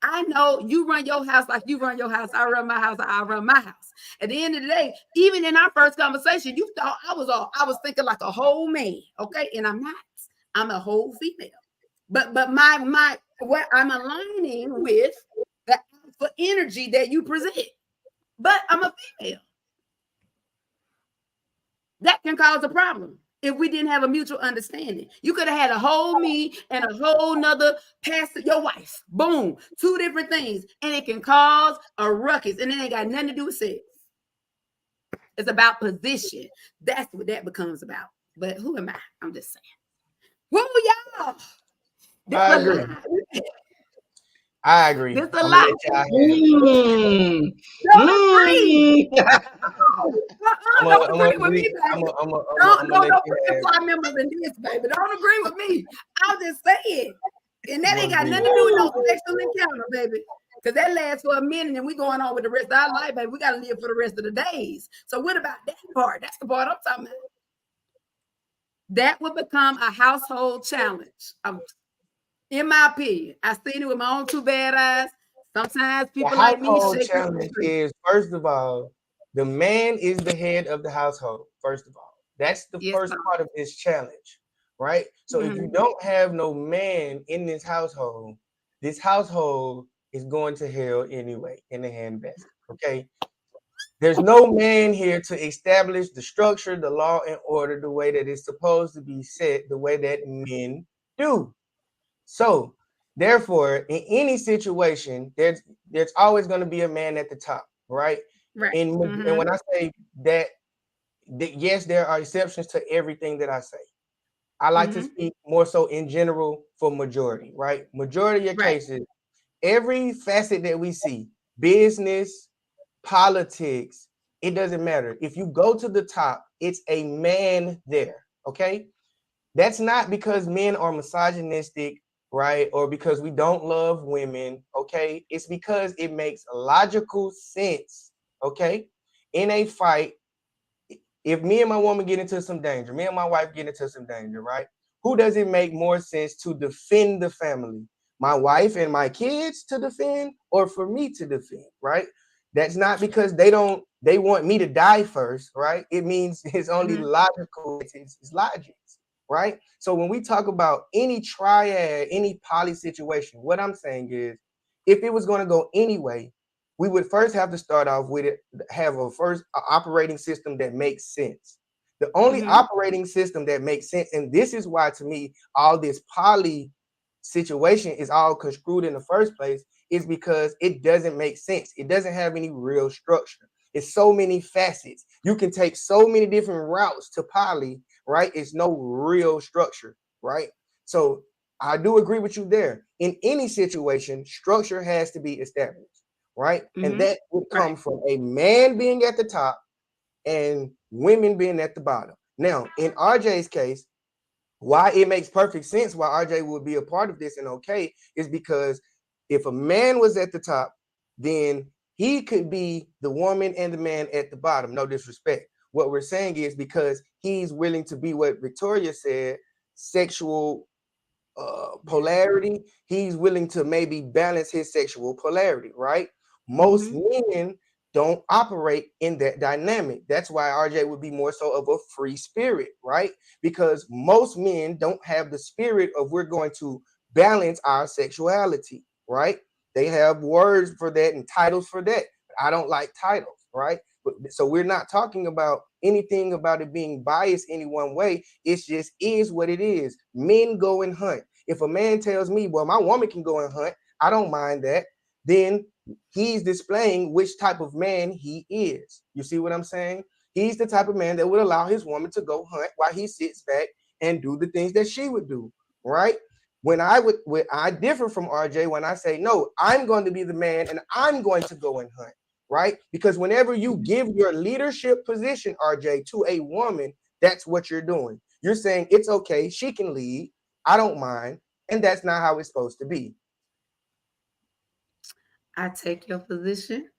I know you run your house like you run your house. I run my house. I run my house. At the end of the day, even in our first conversation, you thought I was thinking like a whole man, okay? And I'm not. I'm a whole female. But my what I'm aligning with the alpha energy that you present. But I'm a female. That can cause a problem if we didn't have a mutual understanding. You could have had a whole me and a whole nother pastor, your wife. Boom, two different things, and it can cause a ruckus, and it ain't got nothing to do with sex. It's about position. That's what that becomes about. But who am I? I'm just saying. Who y'all? I agree. I agree. This a I'm lot. gonna let y'all have it. Don't agree. Don't agree with me, baby. Don't agree with fly members in this, baby. Don't agree with me. I'm just saying. And that ain't got nothing to do with no sexual encounter, baby. Because that lasts for a minute and we going on with the rest of our life, baby. We got to live for the rest of the days. So what about that part? That's the part I'm talking about. That would become a household challenge. In my opinion, I've seen it with my own two bad eyes. Sometimes people like me shake challenge is, first of all, the man is the head of the household. First of all, that's the first part of this challenge, right? So if you don't have no man in this household is going to hell anyway in the handbasket. Okay, there's no man here to establish the structure, the law, and order the way that it's supposed to be set, the way that men do. So therefore, in any situation, there's always going to be a man at the top, right? Right. And when I say that, yes, there are exceptions to everything that I say. I like to speak more so in general for majority, right? Majority of cases, every facet that we see, business, politics, it doesn't matter. If you go to the top, it's a man there, okay? That's not because men are misogynistic, right? Or because we don't love women, okay? It's because it makes logical sense, okay? In a fight, if me and my woman get into some danger, me and my wife get into some danger, right? Who does it make more sense to defend the family? My wife and my kids to defend, or for me to defend, right? That's not because they want me to die first, right? It means it's only logical, it's logic, right? So when we talk about any triad, any poly situation, what I'm saying is, if it was going to go anyway, we would first have to start off with it, have a operating system that makes sense. The only operating system that makes sense, and this is why to me all this poly situation is all construed in the first place, is because it doesn't make sense. It doesn't have any real structure. It's so many facets. You can take so many different routes to poly, right? It's no real structure, right? So I do agree with you there. In any situation, structure has to be established, right? And that would come from a man being at the top and women being at the bottom. Now, in RJ's case, why it makes perfect sense why RJ would be a part of this and okay is because if a man was at the top, then he could be the woman and the man at the bottom. No disrespect. What we're saying is because he's willing to be what Victoria said, sexual polarity, he's willing to maybe balance his sexual polarity, right? Most men don't operate in that dynamic. That's why RJ would be more so of a free spirit, right? Because most men don't have the spirit of we're going to balance our sexuality, right? They have words for that and titles for that. I don't like titles, right? So we're not talking about anything about it being biased any one way. It just is what it is. Men go and hunt. If a man tells me, well, my woman can go and hunt, I don't mind that. Then he's displaying which type of man he is. You see what I'm saying? He's the type of man that would allow his woman to go hunt while he sits back and do the things that she would do, right? When I differ from RJ when I say, no, I'm going to be the man and I'm going to go and hunt, right? Because whenever you give your leadership position, RJ, to a woman, that's what you're doing. You're saying it's okay, she can lead, I don't mind, and that's not how it's supposed to be. I take your position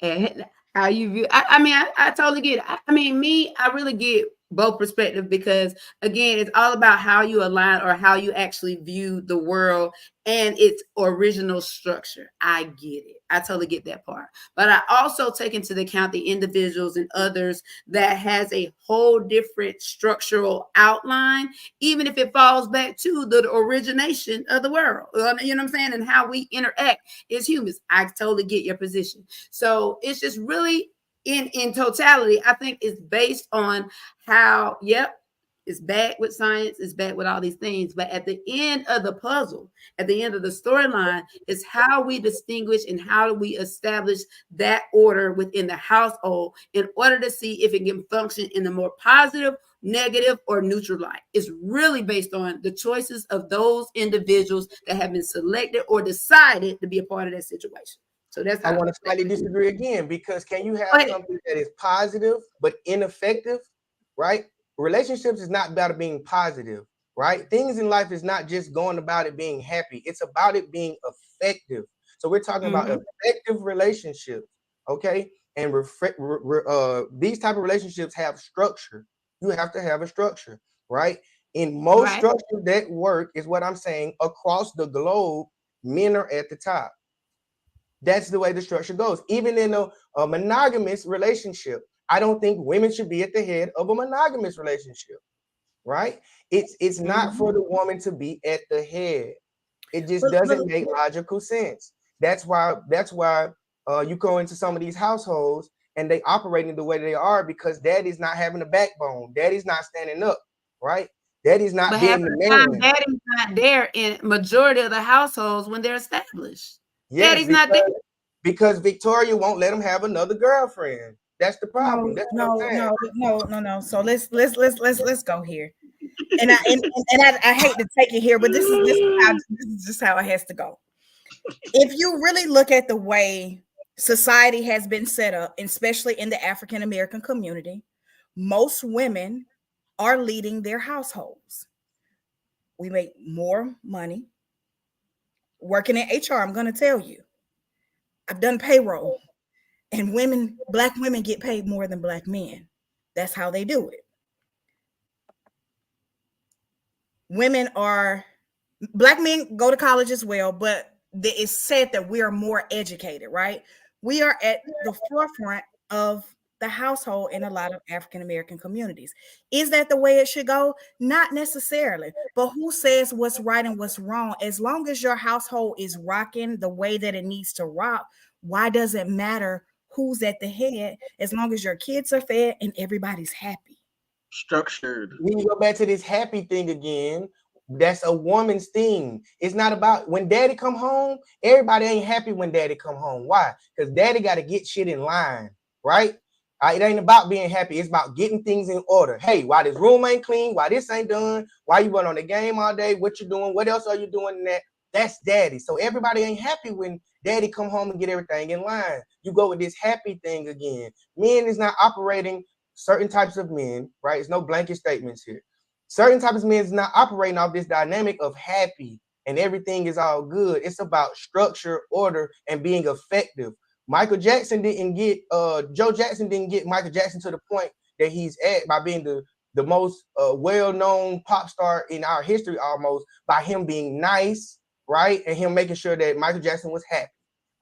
and how you view. I totally get it. I really get both perspectives because again, it's all about how you align or how you actually view the world and its original structure. I get it. I totally get that part. But I also take into account the individuals and others that has a whole different structural outline, even if it falls back to the origination of the world. You know what I'm saying? And how we interact as humans. I totally get your position. So it's just really in totality, I think it's based on how, it's back with science, it's back with all these things. But at the end of the puzzle, at the end of the storyline, is how we distinguish and how do we establish that order within the household in order to see if it can function in a more positive, negative, or neutral light. It's really based on the choices of those individuals that have been selected or decided to be a part of that situation. So that's I want to slightly disagree again, because can you have something that is positive but ineffective, right? Relationships is not about it being positive, right? Things in life is not just going about it being happy. It's about it being effective. So we're talking about effective relationships, okay? And these type of relationships have structure. You have to have a structure, right? In most structures that work is what I'm saying across the globe, men are at the top. That's the way the structure goes. Even in a monogamous relationship, I don't think women should be at the head of a monogamous relationship, right? It's not for the woman to be at the head. It just doesn't make logical sense. That's why you go into some of these households and they operating the way they are because daddy's not having a backbone. Daddy's not standing up, right? Daddy's not being the man. Daddy's not there in majority of the households when they're established. Yes, Daddy's not there. Because Victoria won't let him have another girlfriend. That's the problem. No. So let's go here. And I hate to take it here, but this is just how it has to go. If you really look at the way society has been set up, especially in the African American community, most women are leading their households. We make more money working in HR. I'm going to tell you, I've done payroll, and black women get paid more than black men. That's how they do it. Black men go to college as well, but it's said that we are more educated, right? We are at the forefront of the household in a lot of African American communities. Is that the way it should go? Not necessarily, but who says what's right and what's wrong? As long as your household is rocking the way that it needs to rock, why does it matter who's at the head? As long as your kids are fed and everybody's happy. Structured. When you go back to this happy thing again, that's a woman's thing. It's not about when daddy come home. Everybody ain't happy when daddy come home. Why? Because daddy got to get shit in line, right? It ain't about being happy. It's about getting things in order. Hey, why this room ain't clean? Why this ain't done? Why you went on the game all day? What you doing? What else are you doing in that? That's daddy. So everybody ain't happy when daddy come home and get everything in line. You go with this happy thing again. Men is not operating certain types of men, right? There's no blanket statements here. Certain types of men is not operating off this dynamic of happy and everything is all good. It's about structure, order, and being effective. Joe Jackson didn't get Michael Jackson to the point that he's at by being the most well-known pop star in our history, almost, by him being nice, right? And him making sure that Michael Jackson was happy,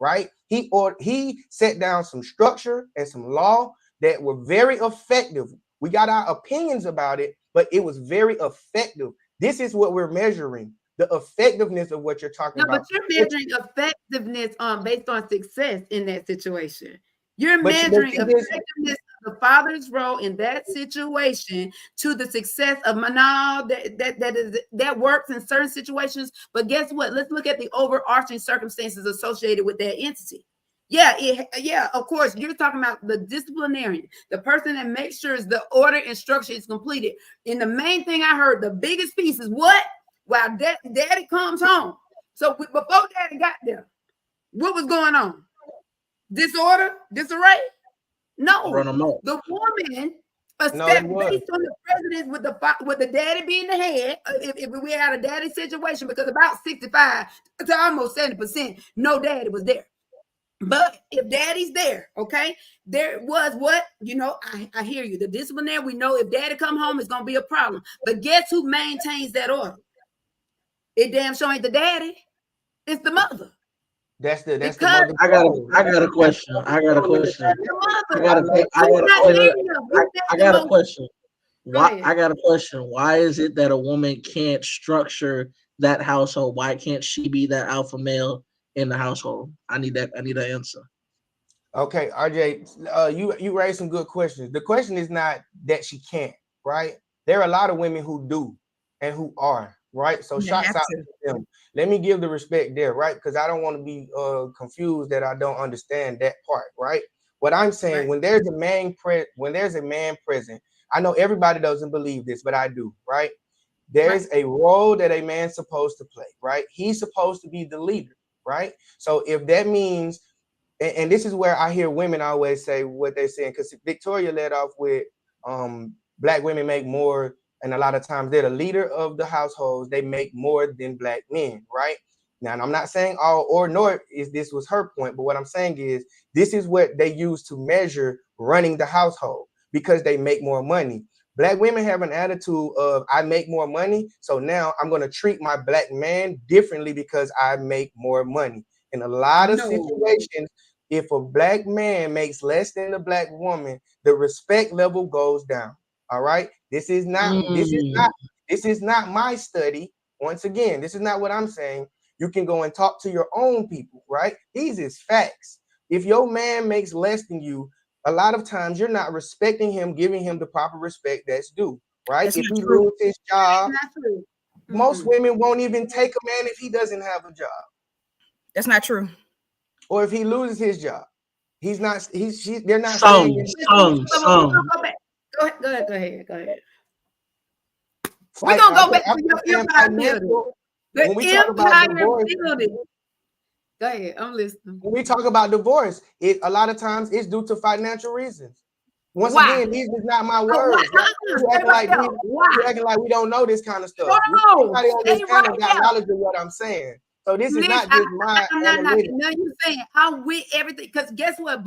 right? He set down some structure and some law that were very effective. We got our opinions about it, but it was very effective. This is what we're measuring. The effectiveness of what you're talking about. But you're measuring effectiveness based on success in that situation. You're measuring effectiveness of the father's role in that situation to the success of that works in certain situations. But guess what? Let's look at the overarching circumstances associated with that entity. Yeah, of course. You're talking about the disciplinarian, the person that makes sure the order and structure is completed. And the main thing I heard, the biggest piece is what? While daddy comes home. So before daddy got there, what was going on? Disorder? Disarray? No. Run them up. The woman, No, it based on the precedence with the daddy being the head, if we had a daddy situation, because about 65 to almost 70%, no daddy was there. But if daddy's there, okay, there was what, I hear you. The disciplinary, we know if daddy come home, it's going to be a problem. But guess who maintains that order? It damn sure ain't the daddy. It's the mother. That's the Because mother. I got a question. I got a question. Why is it that a woman can't structure that household? Why can't she be that alpha male in the household? I need an answer. Okay, RJ, you raised some good questions. The question is not that she can't, right? There are a lot of women who do and who are, right? So shots out to them. Let me give the respect there, right? Because I don't want to be confused that I don't understand that part, right? What I'm saying, Right. when there's a man present, I know everybody doesn't believe this, but I do, right? There's a role that a man's supposed to play, right? He's supposed to be the leader, right? So if that means, and this is where I hear women always say what they're saying, because Victoria led off with black women make more, and a lot of times they're the leader of the households. They make more than black men, right? Now, and I'm not saying all or nor is this was her point, but what I'm saying is this is what they use to measure running the household because they make more money. Black women have an attitude of I make more money, so now I'm going to treat my black man differently because I make more money. In a lot of situations, if a black man makes less than a black woman, the respect level goes down. All right. This is not my study. Once again, this is not what I'm saying. You can go and talk to your own people, right? These is facts. If your man makes less than you, a lot of times you're not respecting him, giving him the proper respect that's due, right? That's if he true. loses his job, most women won't even take a man if he doesn't have a job. That's not true. Or if he loses his job, they're not some. Go ahead. We're gonna go back to your empire building. When we talk about divorce, building. Go ahead, I'm listening. When we talk about divorce, a lot of times it's due to financial reasons. Once again, these is not my words. You acting like we don't know this kind of stuff. Everybody on this panel got knowledge of what I'm saying. So this is not just my analytics. No, you're saying I'm with everything, because guess what?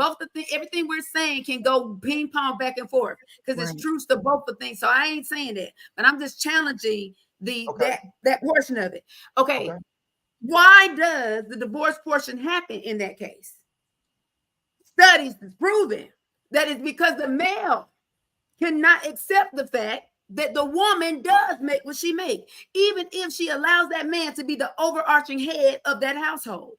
Everything we're saying can go ping pong back and forth because it's truth to both the things. So I ain't saying that, but I'm just challenging that portion of it. Okay. Why does the divorce portion happen in that case? Studies is proving that it's because the male cannot accept the fact that the woman does make what she makes, even if she allows that man to be the overarching head of that household.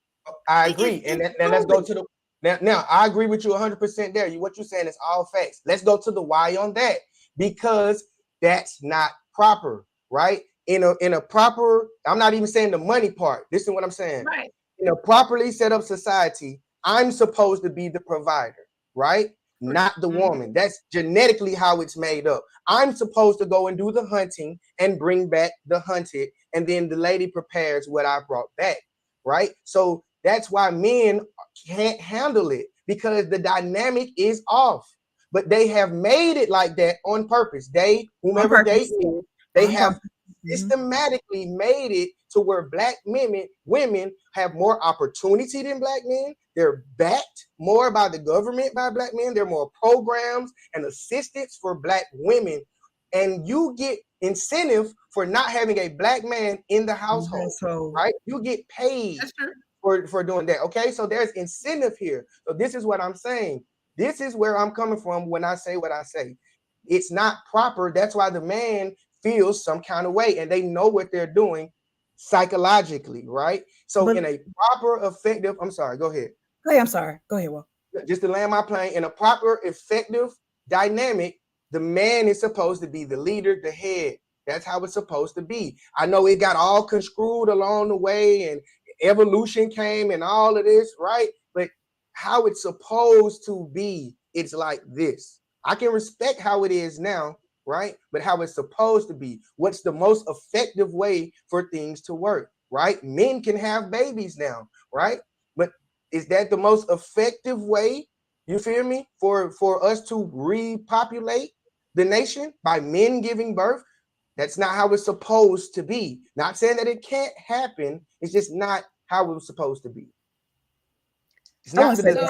I agree. And let's go to the now I agree with you 100% there. What you're saying is all facts. Let's go to the why on that, because that's not proper, right? In a proper, I'm not even saying the money part. Listen to what I'm saying. Right. In a properly set up society, I'm supposed to be the provider, right? Not the woman. That's genetically how it's made up. I'm supposed to go and do the hunting and bring back the hunted, and then the lady prepares what I brought back, right? So that's why men can't handle it, because the dynamic is off. But they have made it like that on purpose. Whomever they is, they have systematically made it to where black women have more opportunity than black men. They're backed more by the government by black men. There are more programs and assistance for black women. And you get incentive for not having a black man in the household, right? You get paid for doing that, okay? So there's incentive here. So this is what I'm saying. This is where I'm coming from when I say what I say. It's not proper. That's why the man feels some kind of way, and they know what they're doing psychologically, right? So in a proper, effective, I'm sorry, go ahead. Hey, I'm sorry. Go ahead, Will. Just to land my plane, in a proper, effective dynamic, the man is supposed to be the leader, the head. That's how it's supposed to be. I know it got all construed along the way, and evolution came and all of this, right? But how it's supposed to be, it's like this. I can respect how it is now, right? But how it's supposed to be. What's the most effective way for things to work, right? Men can have babies now, right? But is that the most effective way, you feel me, for us to repopulate the nation by men giving birth? That's not how it's supposed to be. Not saying that it can't happen. It's just not how it was supposed to be. It's not the design.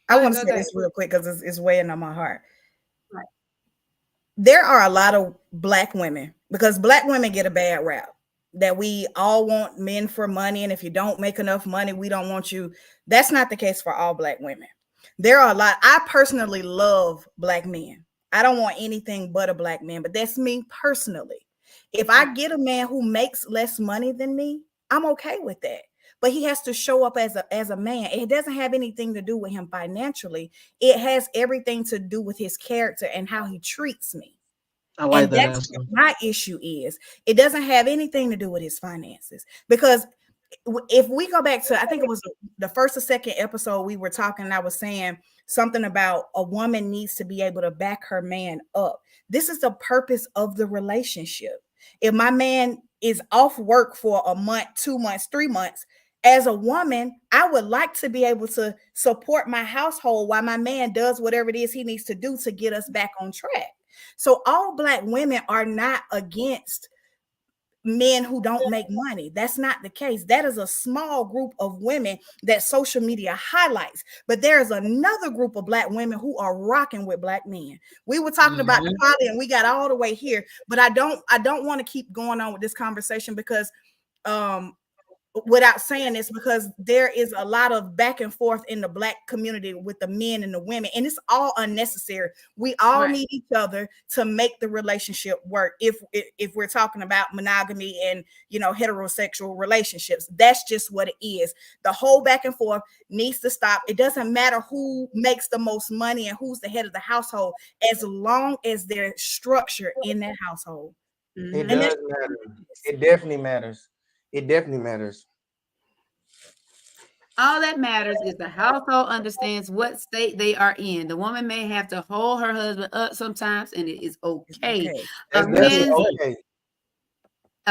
I want to say this real quick because it's weighing on my heart. There are a lot of Black women, because Black women get a bad rap, that we all want men for money, and if you don't make enough money, we don't want you. That's not the case for all Black women. There are a lot. I personally love Black men. I don't want anything but a Black man, but that's me personally. If I get a man who makes less money than me, I'm okay with that. But he has to show up as a man. It doesn't have anything to do with him financially. It has everything to do with his character and how he treats me. I like and that that's answer. what my issue is. It doesn't have anything to do with his finances, because if we go back to, I think it was the first or second episode, we were talking and I was saying something about a woman needs to be able to back her man up. This is the purpose of the relationship. If my man is off work for a month, 2 months, 3 months, as a woman, I would like to be able to support my household while my man does whatever it is he needs to do to get us back on track. So all Black women are not against men who don't make money. That's not the case. That is a small group of women that social media highlights. But there is another group of Black women who are rocking with Black men. We were talking about the poly and we got all the way here, but I don't want to keep going on with this conversation because without saying this, because there is a lot of back and forth in the Black community with the men and the women, and it's all unnecessary. We all need each other to make the relationship work. If we're talking about monogamy and, you know, heterosexual relationships, that's just what it is. The whole back and forth needs to stop. It doesn't matter who makes the most money and who's the head of the household, as long as there's structure in that household. It does matter. It definitely matters. It definitely matters. All that matters is the household understands what state they are in. The woman may have to hold her husband up sometimes, and it is okay. A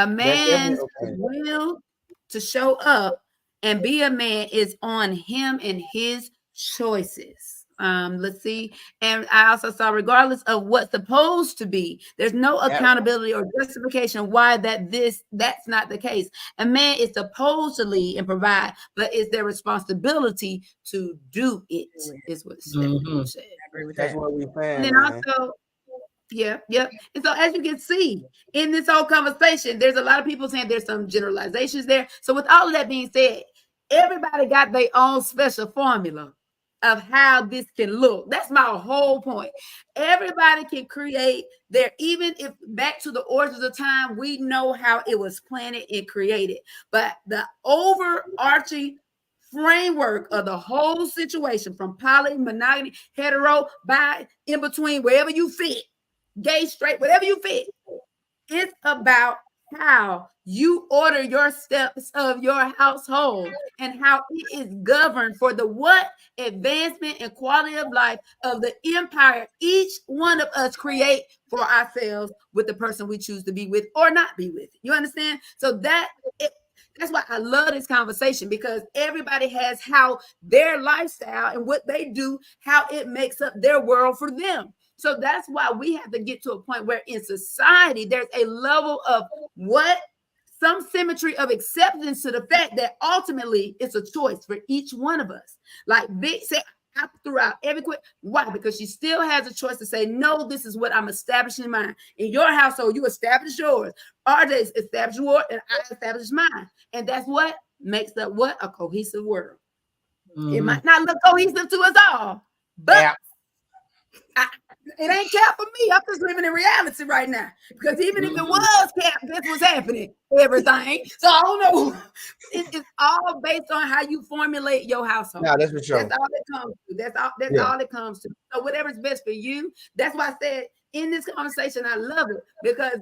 man's will to show up and be a man is on him and his choices. Let's see. And I also saw, regardless of what's supposed to be, there's no accountability or justification why that's not the case. A man is supposed to lead and provide, but it's their responsibility to do it, is what said. That's what we saying. And then also, yeah. And so, as you can see in this whole conversation, there's a lot of people saying there's some generalizations there. So with all of that being said, everybody got their own special formula of how this can look. That's my whole point. Everybody can create their, even if back to the origins of time, we know how it was planted and created. But the overarching framework of the whole situation, from poly, monogamy, hetero, bi, in between, wherever you fit, gay, straight, whatever you fit, it's about how you order your steps of your household and how it is governed for the what advancement and quality of life of the empire each one of us create for ourselves with the person we choose to be with or not be with. You understand? So that's why I love this conversation, because everybody has how their lifestyle and what they do, how it makes up their world for them. So that's why we have to get to a point where in society, there's a level of some symmetry of acceptance to the fact that ultimately it's a choice for each one of us. Like Vic said, I threw out every quick. Why? Because she still has a choice to say, no, this is what I'm establishing mine. In your household, you establish yours. RJ established yours, and I established mine. And that's what makes up what? A cohesive world. It might not look cohesive to us all, but it ain't cap for me. I'm just living in reality right now. Because even if it was cap, this was happening. Everything. So I don't know. It's all based on how you formulate your household. No, that's for sure. That's all it comes to. That's all it comes to. So whatever's best for you. That's why I said in this conversation, I love it. Because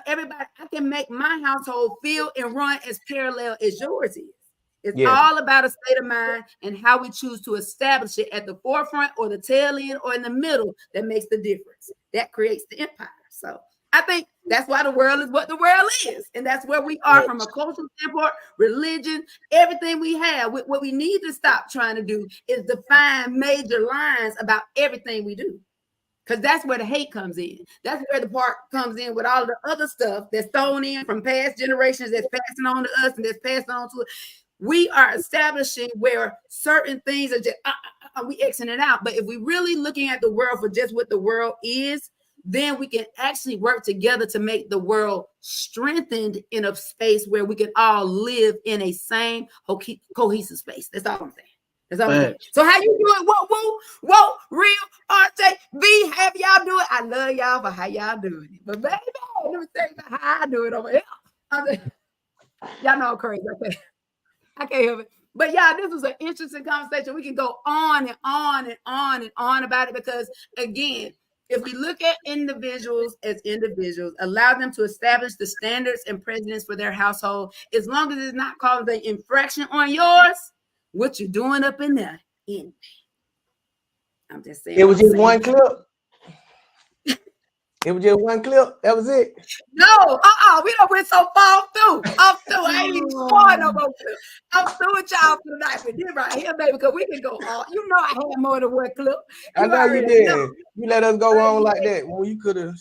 everybody, I can make my household feel and run as parallel as yours is. It's Yes. all about a state of mind and how we choose to establish it at the forefront or the tail end or in the middle that makes the difference. That creates the empire. So I think that's why the world is what the world is. And that's where we are from a cultural standpoint, religion, everything we have. What we need to stop trying to do is define major lines about everything we do. Because that's where the hate comes in. That's where the part comes in with all the other stuff that's thrown in from past generations that's passing on to us and that's passed on to us. We are establishing where certain things are just, we Xing it out. But if we really looking at the world for just what the world is, then we can actually work together to make the world strengthened in a space where we can all live in a same cohesive space. That's all I'm saying. That's all I'm saying. So how you do it? Whoa, real RJ V, have y'all do it? I love y'all for how y'all doing it. But baby, let me tell you about how I do it over here. Y'all know I'm crazy. I can't help it. But yeah, this was an interesting conversation. We can go on and on and on and on about it because, again, if we look at individuals as individuals, allow them to establish the standards and precedents for their household, as long as it's not causing an infraction on yours, what you doing up in there? I'm just saying. It was just one clip. It was just one clip. That was it. No, we don't went so far through. I'm through. I ain't even scoring no more clip. I'm through with y'all for tonight with this right here, baby, because we can go on. You know I had more than one clip. I know you did. You let us go on like that. Well, you could have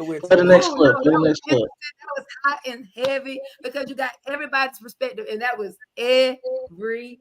went to the next clip. That was hot and heavy because you got everybody's perspective, and that was everything,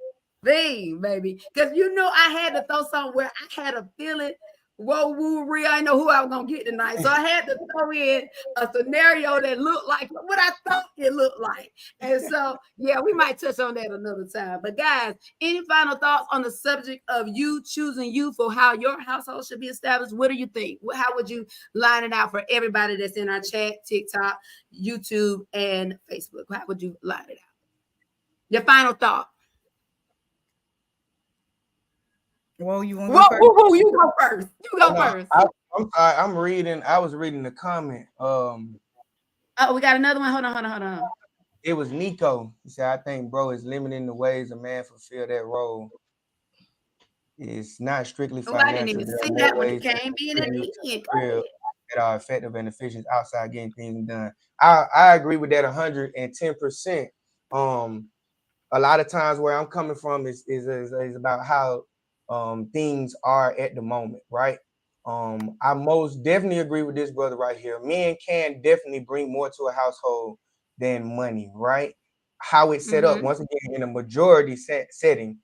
baby. Because you know I had to throw something where I had a feeling. Whoa, woo, real. I know who I was gonna get tonight, so I had to throw in a scenario that looked like what I thought it looked like. And so, yeah, we might touch on that another time. But guys, any final thoughts on the subject of you choosing you for how your household should be established? What do you think? How would you line it out for everybody that's in our chat, TikTok, YouTube, and Facebook? How would you line it out? Your final thought. Well, you want to go first? You go first. You go first. I'm sorry. I'm reading. I was reading the comment. Oh, we got another one. Hold on. It was Nico. He said, "I think bro is limiting the ways a man fulfill that role. It's not strictly financial. I didn't even see that when it came being an idiot. That are effective and efficient outside getting things done." I agree with that 110%. A lot of times where I'm coming from is about how things are at the moment, right? I most definitely agree with this brother right here. Men can definitely bring more to a household than money, right? How it's set up, once again, in a majority setting,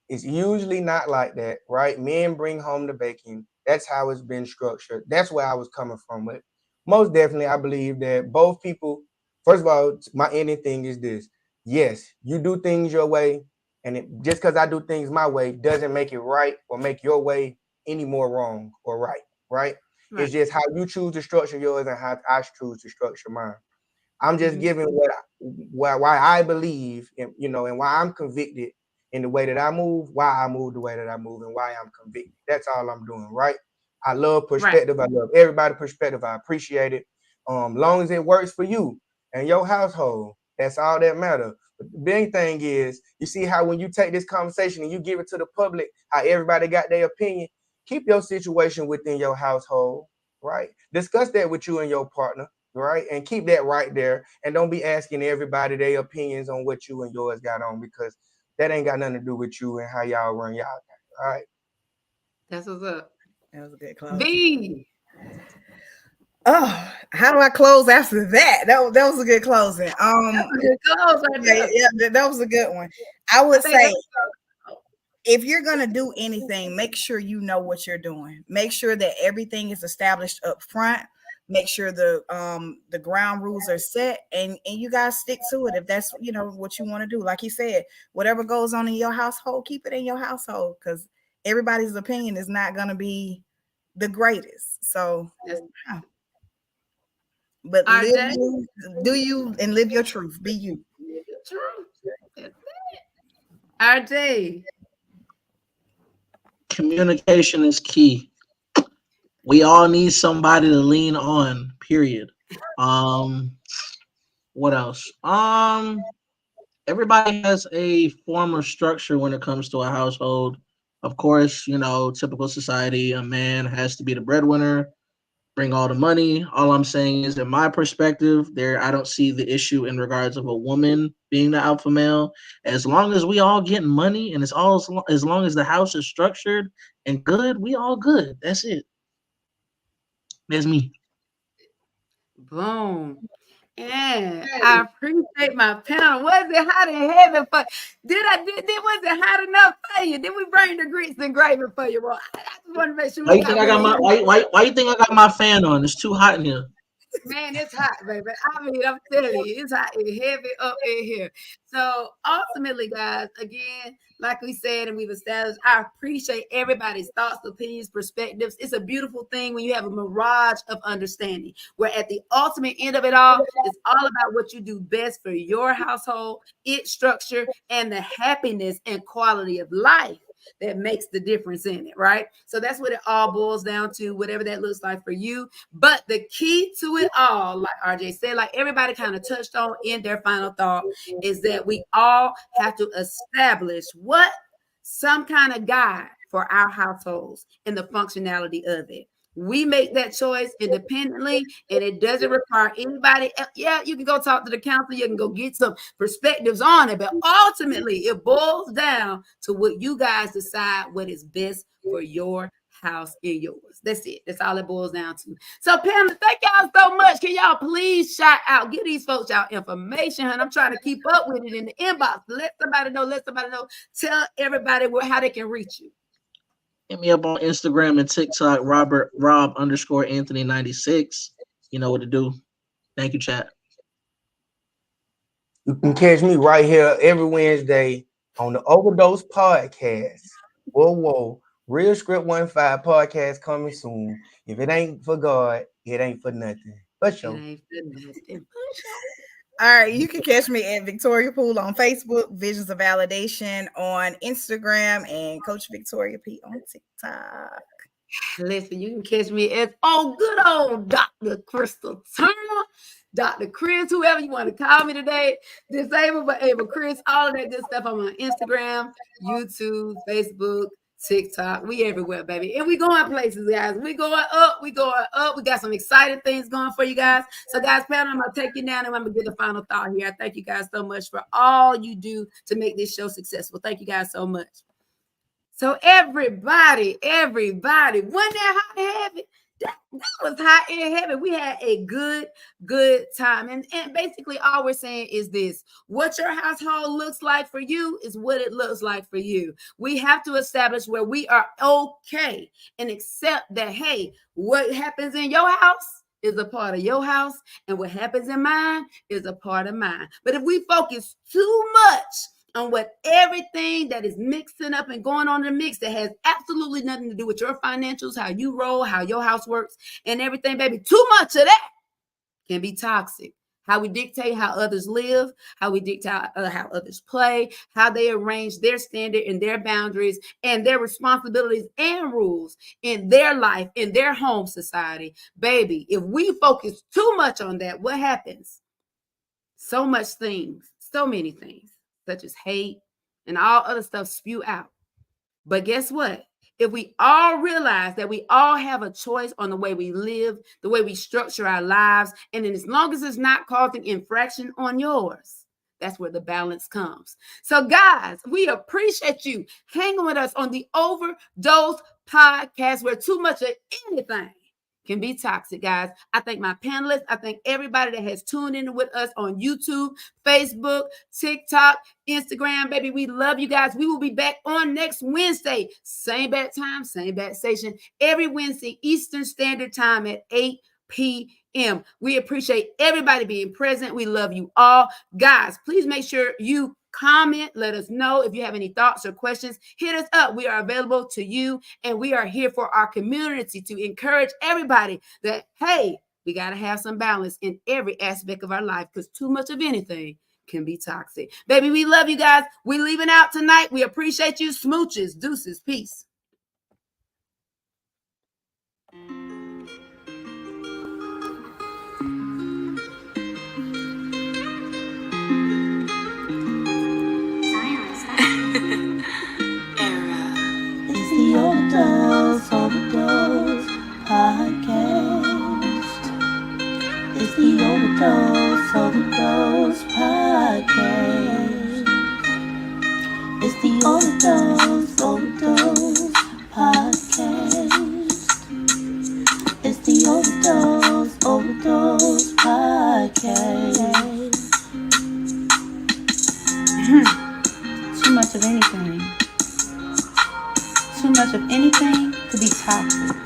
it's usually not like that, right? Men bring home the bacon. That's how it's been structured. That's where I was coming from. But most definitely, I believe that both people, first of all, my ending thing is this. Yes, you do things your way. And just because I do things my way doesn't make it right or make your way any more wrong or right? It's just how you choose to structure yours and how I choose to structure mine. I'm just giving why I believe, and why I'm convicted in the way that I move, why I move the way that I move, and why I'm convicted. That's all I'm doing, right? I love perspective. Right. I love everybody's perspective. I appreciate it. Long as it works for you and your household, that's all that matters. The big thing is, you see how when you take this conversation and you give it to the public, how everybody got their opinion, keep your situation within your household, right? Discuss that with you and your partner, right? And keep that right there. And don't be asking everybody their opinions on what you and yours got on, because that ain't got nothing to do with you and how y'all run y'all thing, all right? That's what's up. That was a good close. B. Oh, how do I close after that? That was a good closing. Good close right there. Yeah, that was a good one. I would say, if you're gonna do anything, make sure you know what you're doing. Make sure that everything is established up front. Make sure the ground rules are set, and you guys stick to it if that's what you want to do. Like he said, whatever goes on in your household, keep it in your household, because everybody's opinion is not gonna be the greatest. So. But do you and live your truth. Be you. Live your truth. RJ. Communication is key. We all need somebody to lean on, period. What else? everybody has a form of structure when it comes to a household. Of course, typical society, a man has to be the breadwinner, bring all the money. All I'm saying is, in my perspective, I don't see the issue in regards of a woman being the alpha male. As long as we all getting money and as long as the house is structured and good, we all good. That's it. That's me. Boom. And I appreciate my panel. Was it hot in heaven for was it hot enough for you? Did we bring the grits and gravy for you, bro? I just want to make sure Why we you think got I got one. my why you think I got my fan on? It's too hot in here. Man, it's hot, baby. I mean, I'm telling you, it's hot and heavy up in here. So ultimately, guys, again, like we said and we've established, I appreciate everybody's thoughts, opinions, perspectives. It's a beautiful thing when you have a mirage of understanding, where at the ultimate end of it all, it's all about what you do best for your household, its structure, and the happiness and quality of life that makes the difference in it, right? So that's what it all boils down to, whatever that looks like for you. But the key to it all, like RJ said, like everybody kind of touched on in their final thought, is that we all have to establish what? Some kind of guide for our households and the functionality of it. We make that choice independently, and it doesn't require anybody else. Yeah, you can go talk to the counselor, you can go get some perspectives on it, but ultimately it boils down to what you guys decide what is best for your house and yours. That's it. That's all it boils down to. So, Pamela, thank y'all so much. Can y'all please shout out, give these folks y'all information, and I'm trying to keep up with it in the inbox. Let somebody know. Tell everybody how they can reach you. Hit me up on Instagram and TikTok, Rob_Anthony96. You know what to do. Thank you, chat. You can catch me right here every Wednesday on the Overdose podcast. Whoa. Real Script 15 podcast coming soon. If it ain't for God, it ain't for nothing. For sure. It ain't for nothing. All right, you can catch me at Victoria Poole on Facebook, Visions of Validation on Instagram, and Coach Victoria P on TikTok. Listen, you can catch me as good old Dr. Crystal Turner, Dr. Chris, whoever you want to call me today, disabled but able Chris, all of that good stuff. I'm on Instagram, YouTube, Facebook, TikTok. We everywhere, baby. And we going places, guys. We going up. We got some exciting things going for you guys. So, guys, Pam, I'm going to take you down and I'm going to give the final thought here. I thank you guys so much for all you do to make this show successful. Thank you guys so much. So everybody, wasn't that hot and heavy? That was hot and heavy. We had a good time. And basically all we're saying is this: what your household looks like for you is what it looks like for you. We have to establish where we are okay and accept that, hey, what happens in your house is a part of your house, and what happens in mine is a part of mine. But if we focus too much on what everything that is mixing up and going on in the mix that has absolutely nothing to do with your financials, how you roll, how your house works, and everything, baby, too much of that can be toxic. How we dictate how others live, how we dictate how others play, how they arrange their standard and their boundaries and their responsibilities and rules in their life, in their home society. Baby, if we focus too much on that, what happens? So many things, such as hate and all other stuff spew out. But guess what? If we all realize that we all have a choice on the way we live, the way we structure our lives, and then as long as it's not causing infraction on yours, that's where the balance comes. So, guys, we appreciate you hanging with us on the Overdose podcast, where too much of anything can be toxic, guys. I thank my panelists. I thank everybody that has tuned in with us on YouTube, Facebook, TikTok, Instagram. Baby, we love you guys. We will be back on next Wednesday. Same bad time, same bad station. Every Wednesday, Eastern Standard Time at 8 p.m. We appreciate everybody being present. We love you all. Guys, please make sure you comment. Let us know if you have any thoughts or questions. Hit us up. We are available to you, and we are here for our community to encourage everybody that, hey, we got to have some balance in every aspect of our life, because too much of anything can be toxic. Baby, we love you guys. We're leaving out tonight. We appreciate you. Smooches, deuces, peace. It's the Overdose podcast. It's the Overdose podcast. Too much of anything. Too much of anything could be toxic.